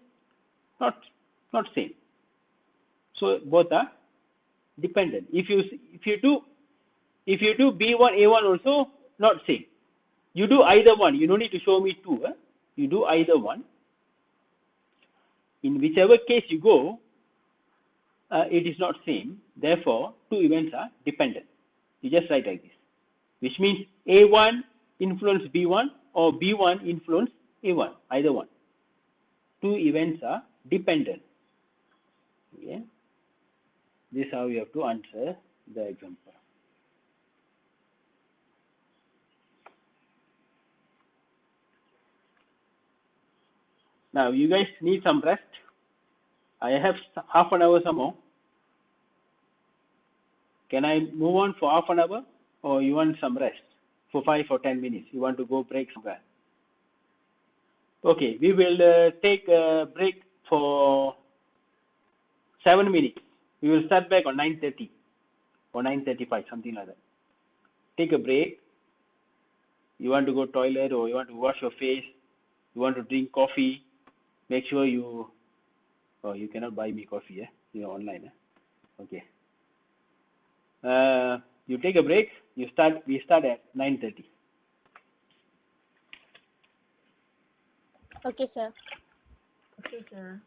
S1: Not same. So both are dependent. If you do B1 A1 also, not same. You do either one. You don't need to show me two. You do either one. In whichever case you go, it is not same. Therefore, two events are dependent. You just write like this, which means A1 influence B1 or B1 influence A1, either one. Two events are dependent. Okay. This is how you have to answer the example. Now, you guys need some rest. I have half an hour some more. Can I move on for half an hour, or you want some rest for 5 or 10 minutes? You want to go break somewhere? Okay, we will take a break for 7 minutes. We will start back on 9:30 or 9:35, something like that. Take a break. You want to go toilet, or you want to wash your face, you want to drink coffee, make sure you, oh, you cannot buy me coffee, you're online. Okay. You take a break, we start at 9:30.
S2: Okay, sir.
S4: Okay, sir.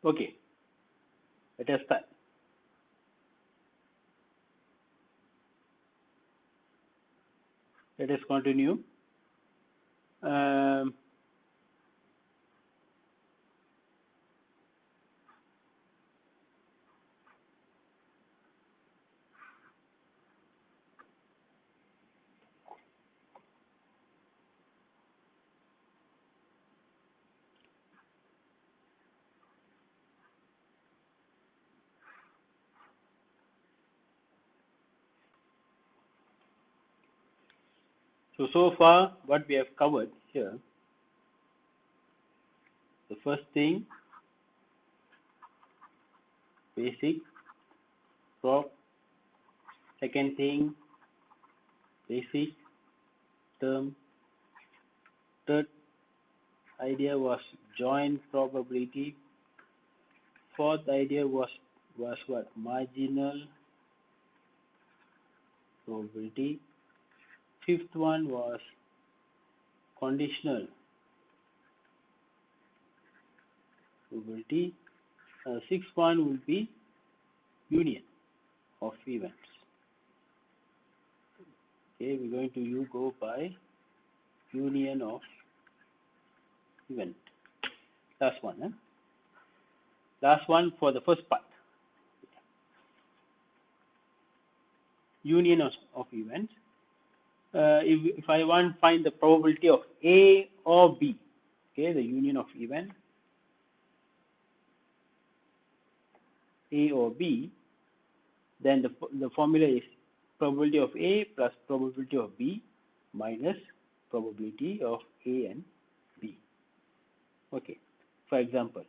S1: Okay, let us start. Let us continue. Um, so far, what we have covered here, the first thing, basic, prop. Second thing, basic, term. Third idea was joint probability. Fourth idea was what? Marginal probability. Fifth one was conditional probability. Sixth one will be union of events. Okay, we're going to go by union of event. Last one, eh? Last one for the first part. Union of events. If I want to find the probability of A or B, okay, the union of event A or B, then the formula is probability of A plus probability of B minus probability of A and B. Okay, for example,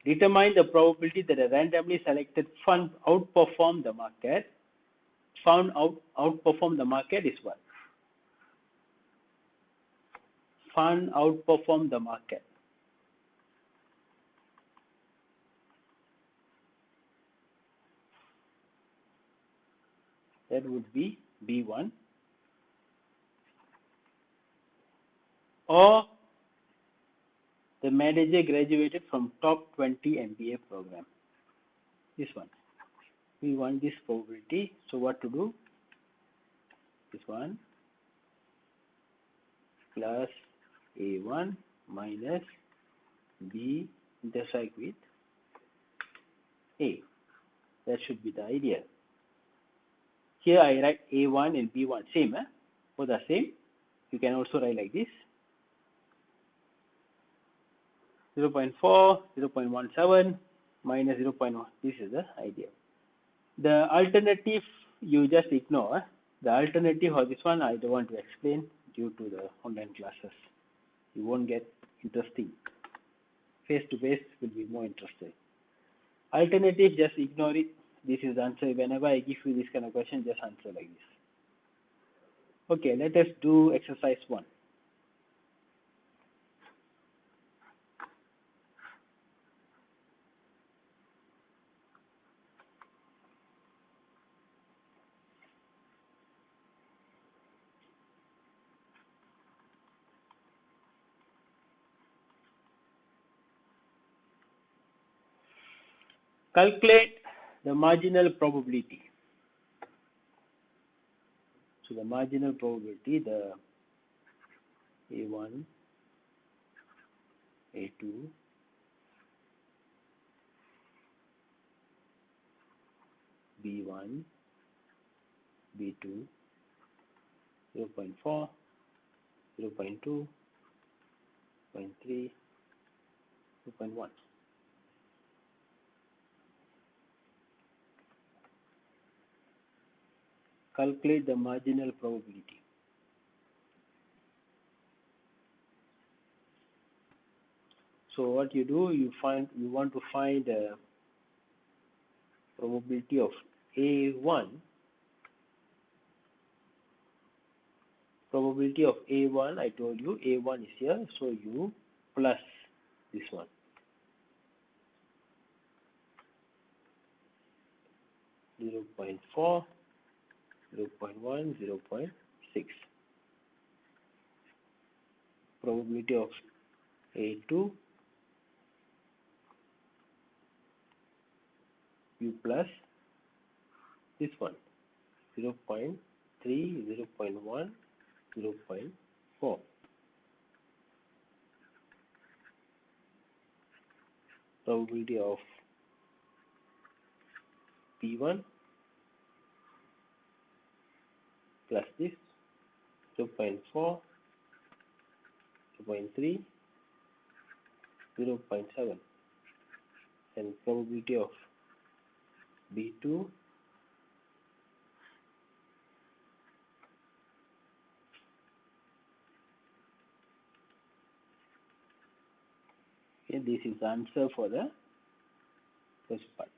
S1: determine the probability that a randomly selected fund outperform the market. Outperform the market is what? Fund outperform the market. That would be B1. Or the manager graduated from top 20 MBA program. This one. We want this probability. So what to do? This one plus A1 minus B intersect with A. That should be the idea. Here I write A1 and B1 same, both are same. You can also write like this. 0.4, 0.17 minus 0.1. This is the idea. The alternative you just ignore. The alternative of this one I don't want to explain due to the online classes. You won't get interesting. Face to face will be more interesting. Alternative, just ignore it. This is the answer. Whenever I give you this kind of question, just answer like this. Okay, let us do exercise 1. Calculate the marginal probability. So the marginal probability, the A1, A2, B1, B2, 0.4, 0.2, 0.3, 0.1. Calculate the marginal probability. So what you do, you want to find the probability of A1. Probability of A1, I told you A1 is here, so you plus this one. Zero 0.4, 0.1, 0.6. Probability of A2, you plus this one, 0.3, 0.1, 0.4. Probability of P1 plus this 0.4, 0.3, 0.7, and probability of B2 okay, this is the answer for the first part.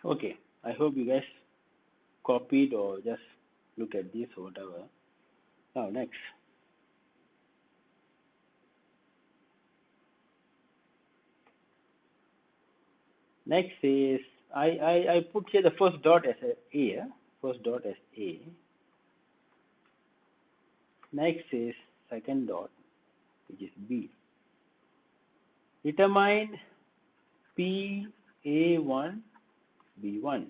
S1: Okay, I hope you guys copied or just look at this or whatever. Now next. Next is I put here the first dot as A. First dot as A. Next is second dot, which is B. Determine PA1 B1.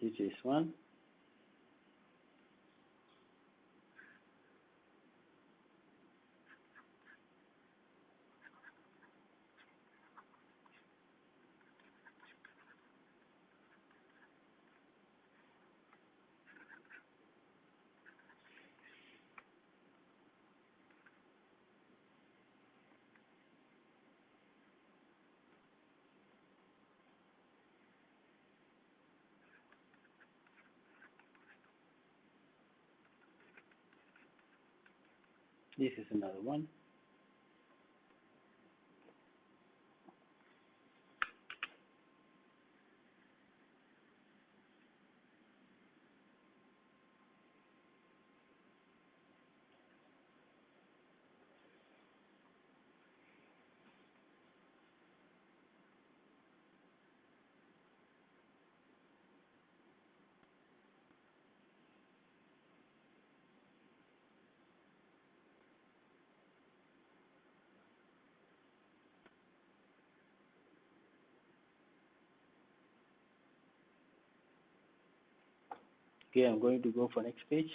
S1: This is one. This is another one. Okay, I'm going to go for next page.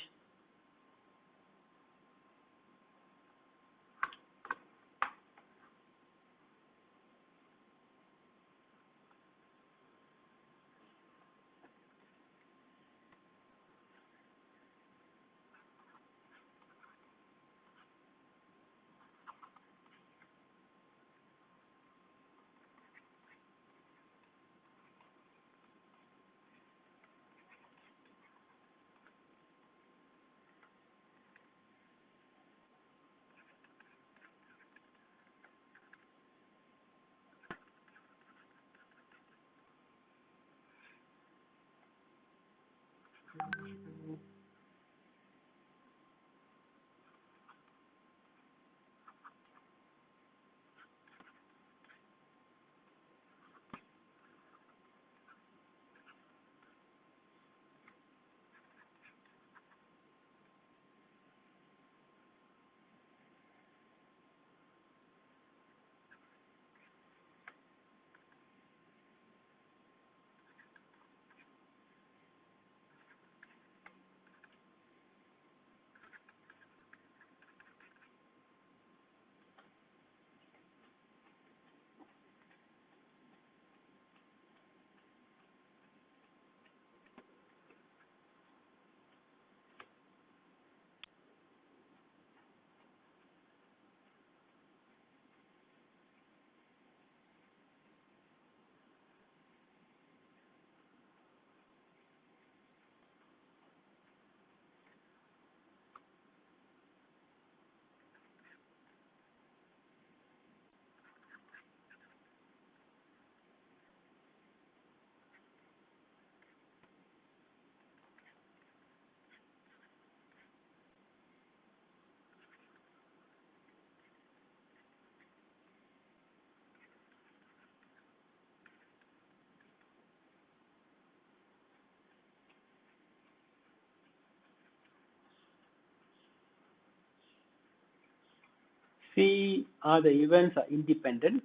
S1: C are the events are independent.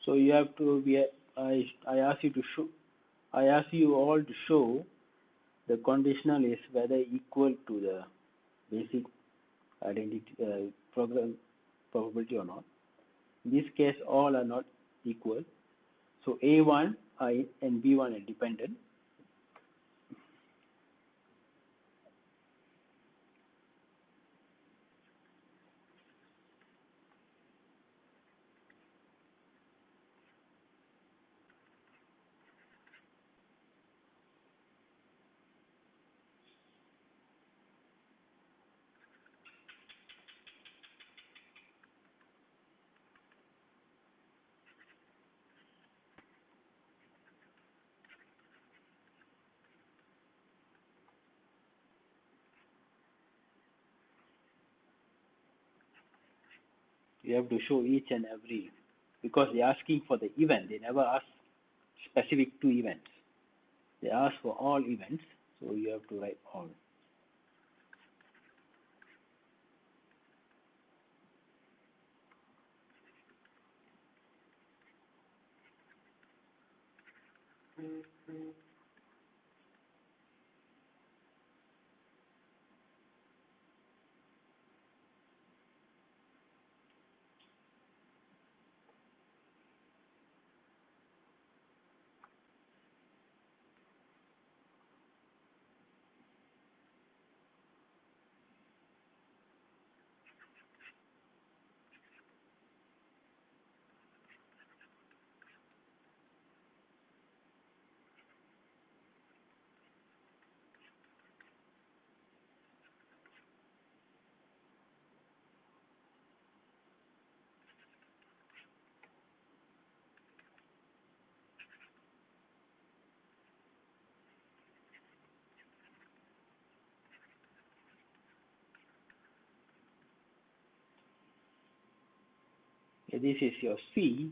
S1: So you have to be. I ask you to show. I ask you all to show the conditional is whether equal to the basic identity program probability or not. In this case, all are not equal. So A1 and B1 are dependent. You have to show each and every, because they're asking for the event. They never ask specific to events. They ask for all events, so you have to write all. Okay, this is your C.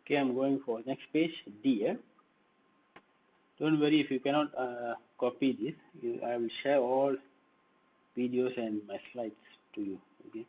S1: Okay, I'm going for next page, D. Don't worry if you cannot copy this. I will share all videos and my slides to you. Okay.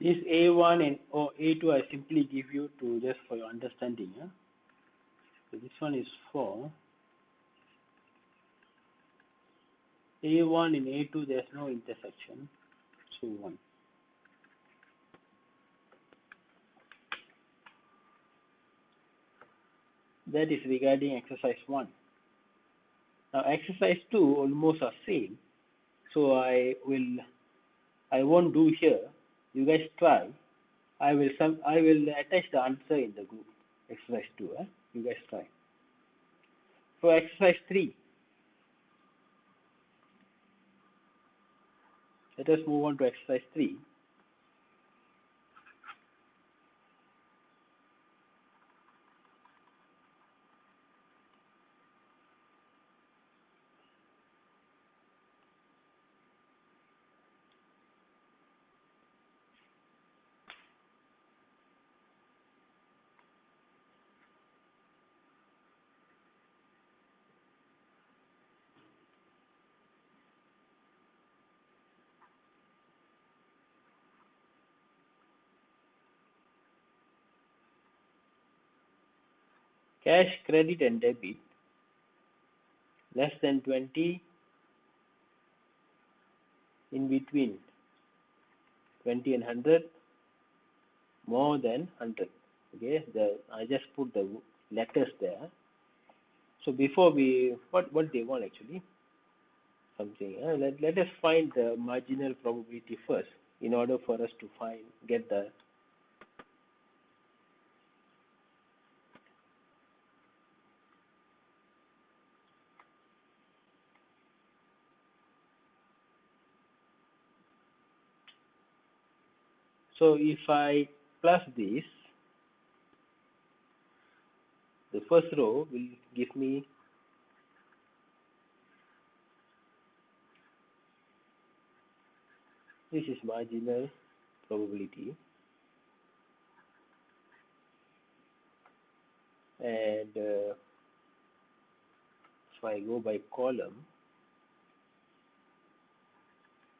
S1: This A1 and A2 I simply give you to just for your understanding. So this one is for A1 and A2. There's no intersection. So 1. That is regarding exercise 1. Now exercise 2 almost are same. So I won't do here. You guys try. I will attach the answer in the group. Exercise 2. You guys try. For exercise 3, Let us move on to exercise 3. Cash, credit and debit less than 20, in between 20 and 100, more than 100. Okay, I just put the letters there. So before what they want actually, something. Let us find the marginal probability first in order for us to get the. So if I plus this, the first row will give me this is marginal probability, and if I go by column,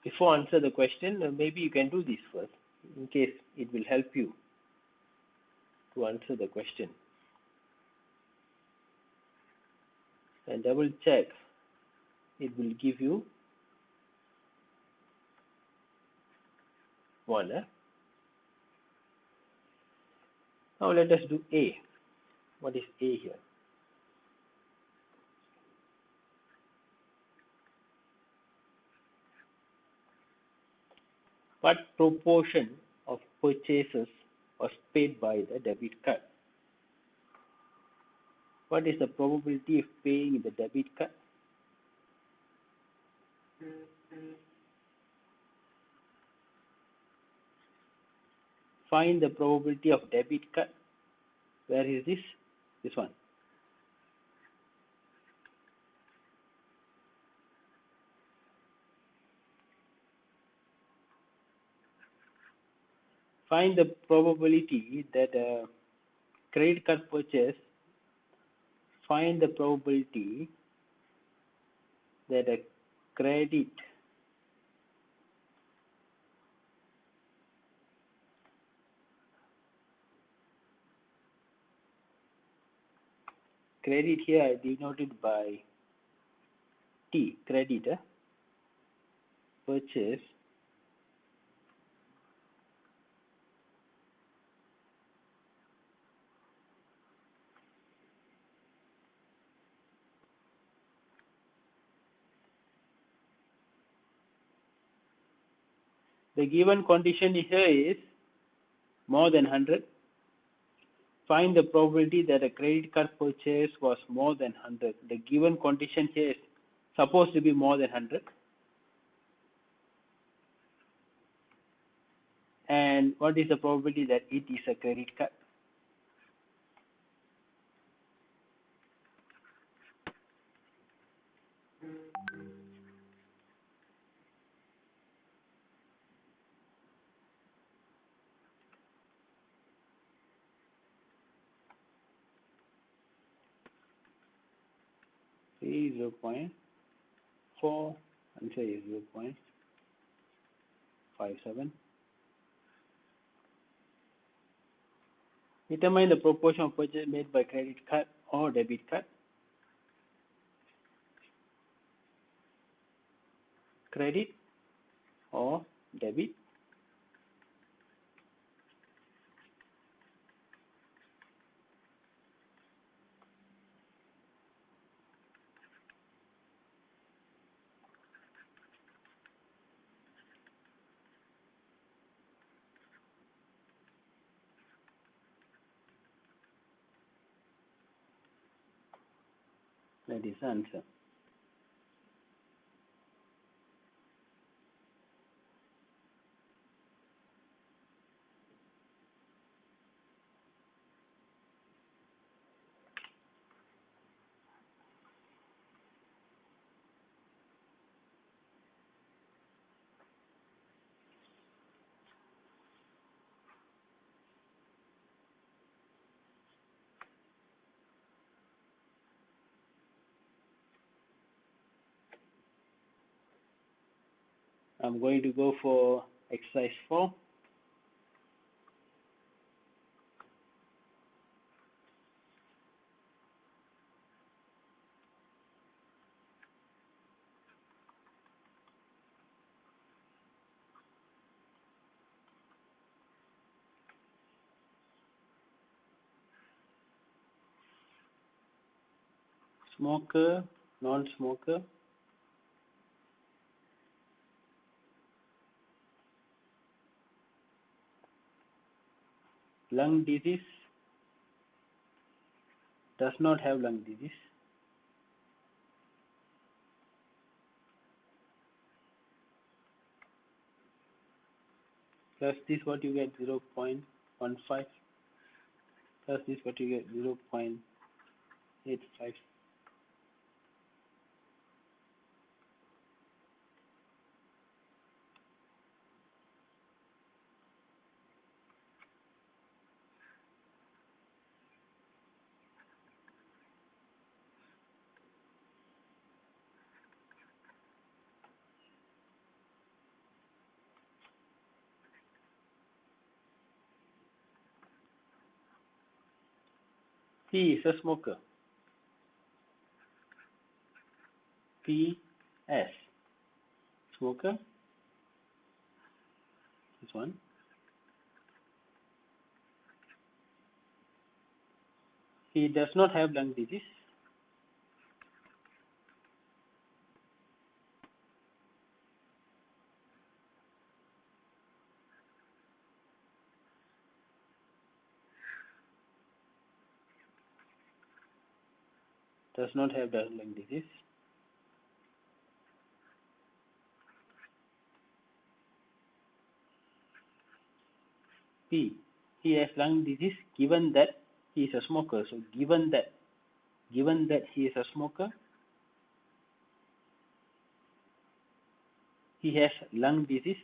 S1: before answer the question, maybe you can do this first in case it will help you to answer the question, and double check it will give you one. Now let us do A. What is A here? What proportion of purchases was paid by the debit card? What is the probability of paying the debit card? Find the probability of debit card. Where is this? This one. Find the probability that a credit card purchase. Find the probability that a credit here I denoted by T, credit, purchase the given condition here is more than 100. Find the probability that a credit card purchase was more than 100. The given condition here is supposed to be more than 100. And what is the probability that it is a credit card? Is 0.4, answer is 0.57. Determine the proportion of purchase made by credit card or debit card. Credit or debit. That is the answer. I'm going to go for exercise 4. Smoker, non-smoker. Lung disease, does not have lung disease. Plus this what you get 0.15, plus this what you get 0.85. He is a smoker. PS, smoker, this one. He does not have lung disease. Does not have lung disease. P, he has lung disease given that he is a smoker. So given that he is a smoker, he has lung disease.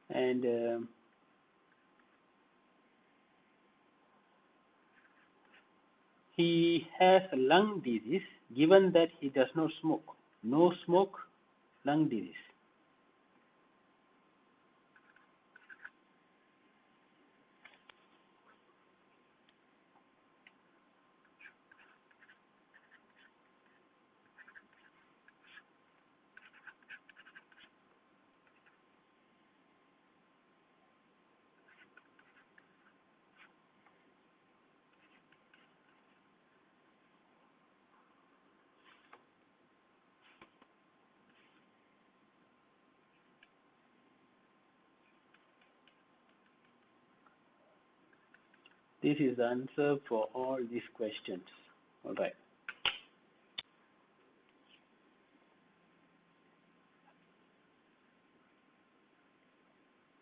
S1: And he has lung disease given that he does not smoke. No smoke, lung disease. This is the answer for all these questions. All right.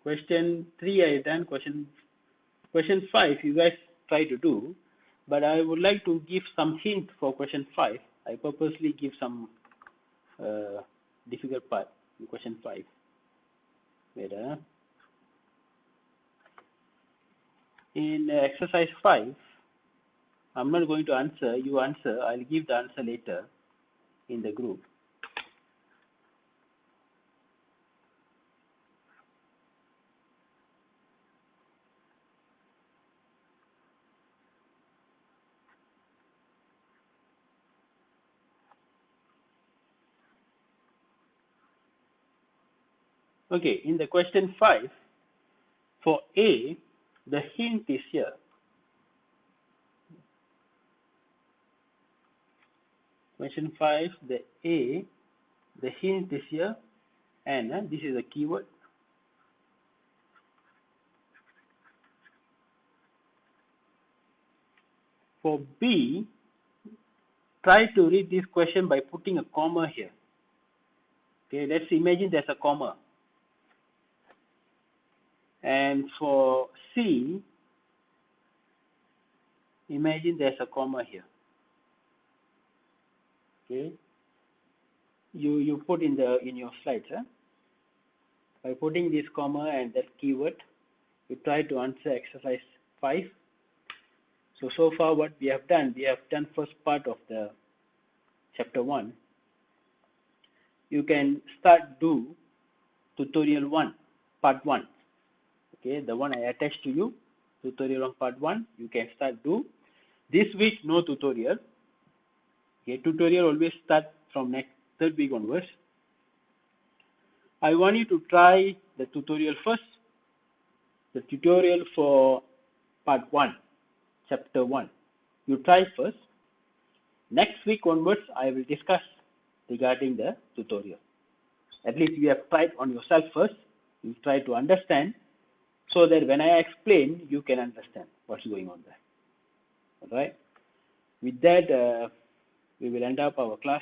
S1: Question 3 I done. Question 5 you guys try to do, but I would like to give some hint for question 5. I purposely give some difficult part in question 5. Wait, in exercise 5, I'm not going to answer. You answer. I'll give the answer later in the group. Okay, in the question 5, for A, the hint is here. Question 5, the hint is here, and this is a keyword. For B, try to read this question by putting a comma here. Okay, let's imagine there's a comma. And for C, imagine there's a comma here. Okay, you put in your slides, by putting this comma and that keyword, you try to answer exercise 5. So far what we have done first part of the chapter 1. You can start do tutorial 1, part 1. Okay, the one I attached to you, tutorial on part 1, you can start do. This week no tutorial. Okay, tutorial always start from next third week onwards. I want you to try the tutorial first. The tutorial for part 1, chapter 1. You try first. Next week onwards, I will discuss regarding the tutorial. At least you have tried on yourself first. You try to understand so that when I explain, you can understand what's going on there. All right. With that, we will end up our class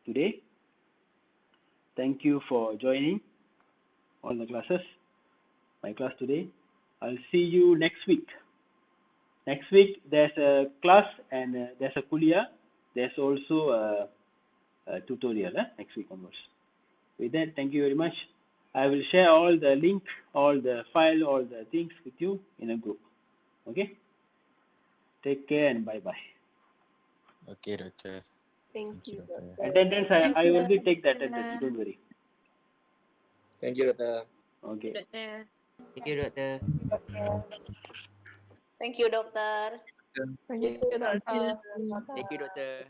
S1: today. Thank you for joining all the classes, my class today. I'll see you next week. Next week, there's a class and there's a kuliah. There's also a tutorial next week onwards. With that, thank you very much. I will share all the link, all the file, all the things with you in a group. Okay? Take care and bye-bye.
S5: Okay, doctor.
S4: Thank you,
S5: doctor.
S4: doctor.
S1: Attendance,
S2: Thank
S1: I
S2: you.
S1: already take the attendance, you don't worry.
S3: Thank you, Doctor.
S1: Okay.
S4: Doctor.
S6: Thank you, doctor.
S7: Thank you, dokter.
S4: Thank you, doctor.
S6: Thank you, doctor.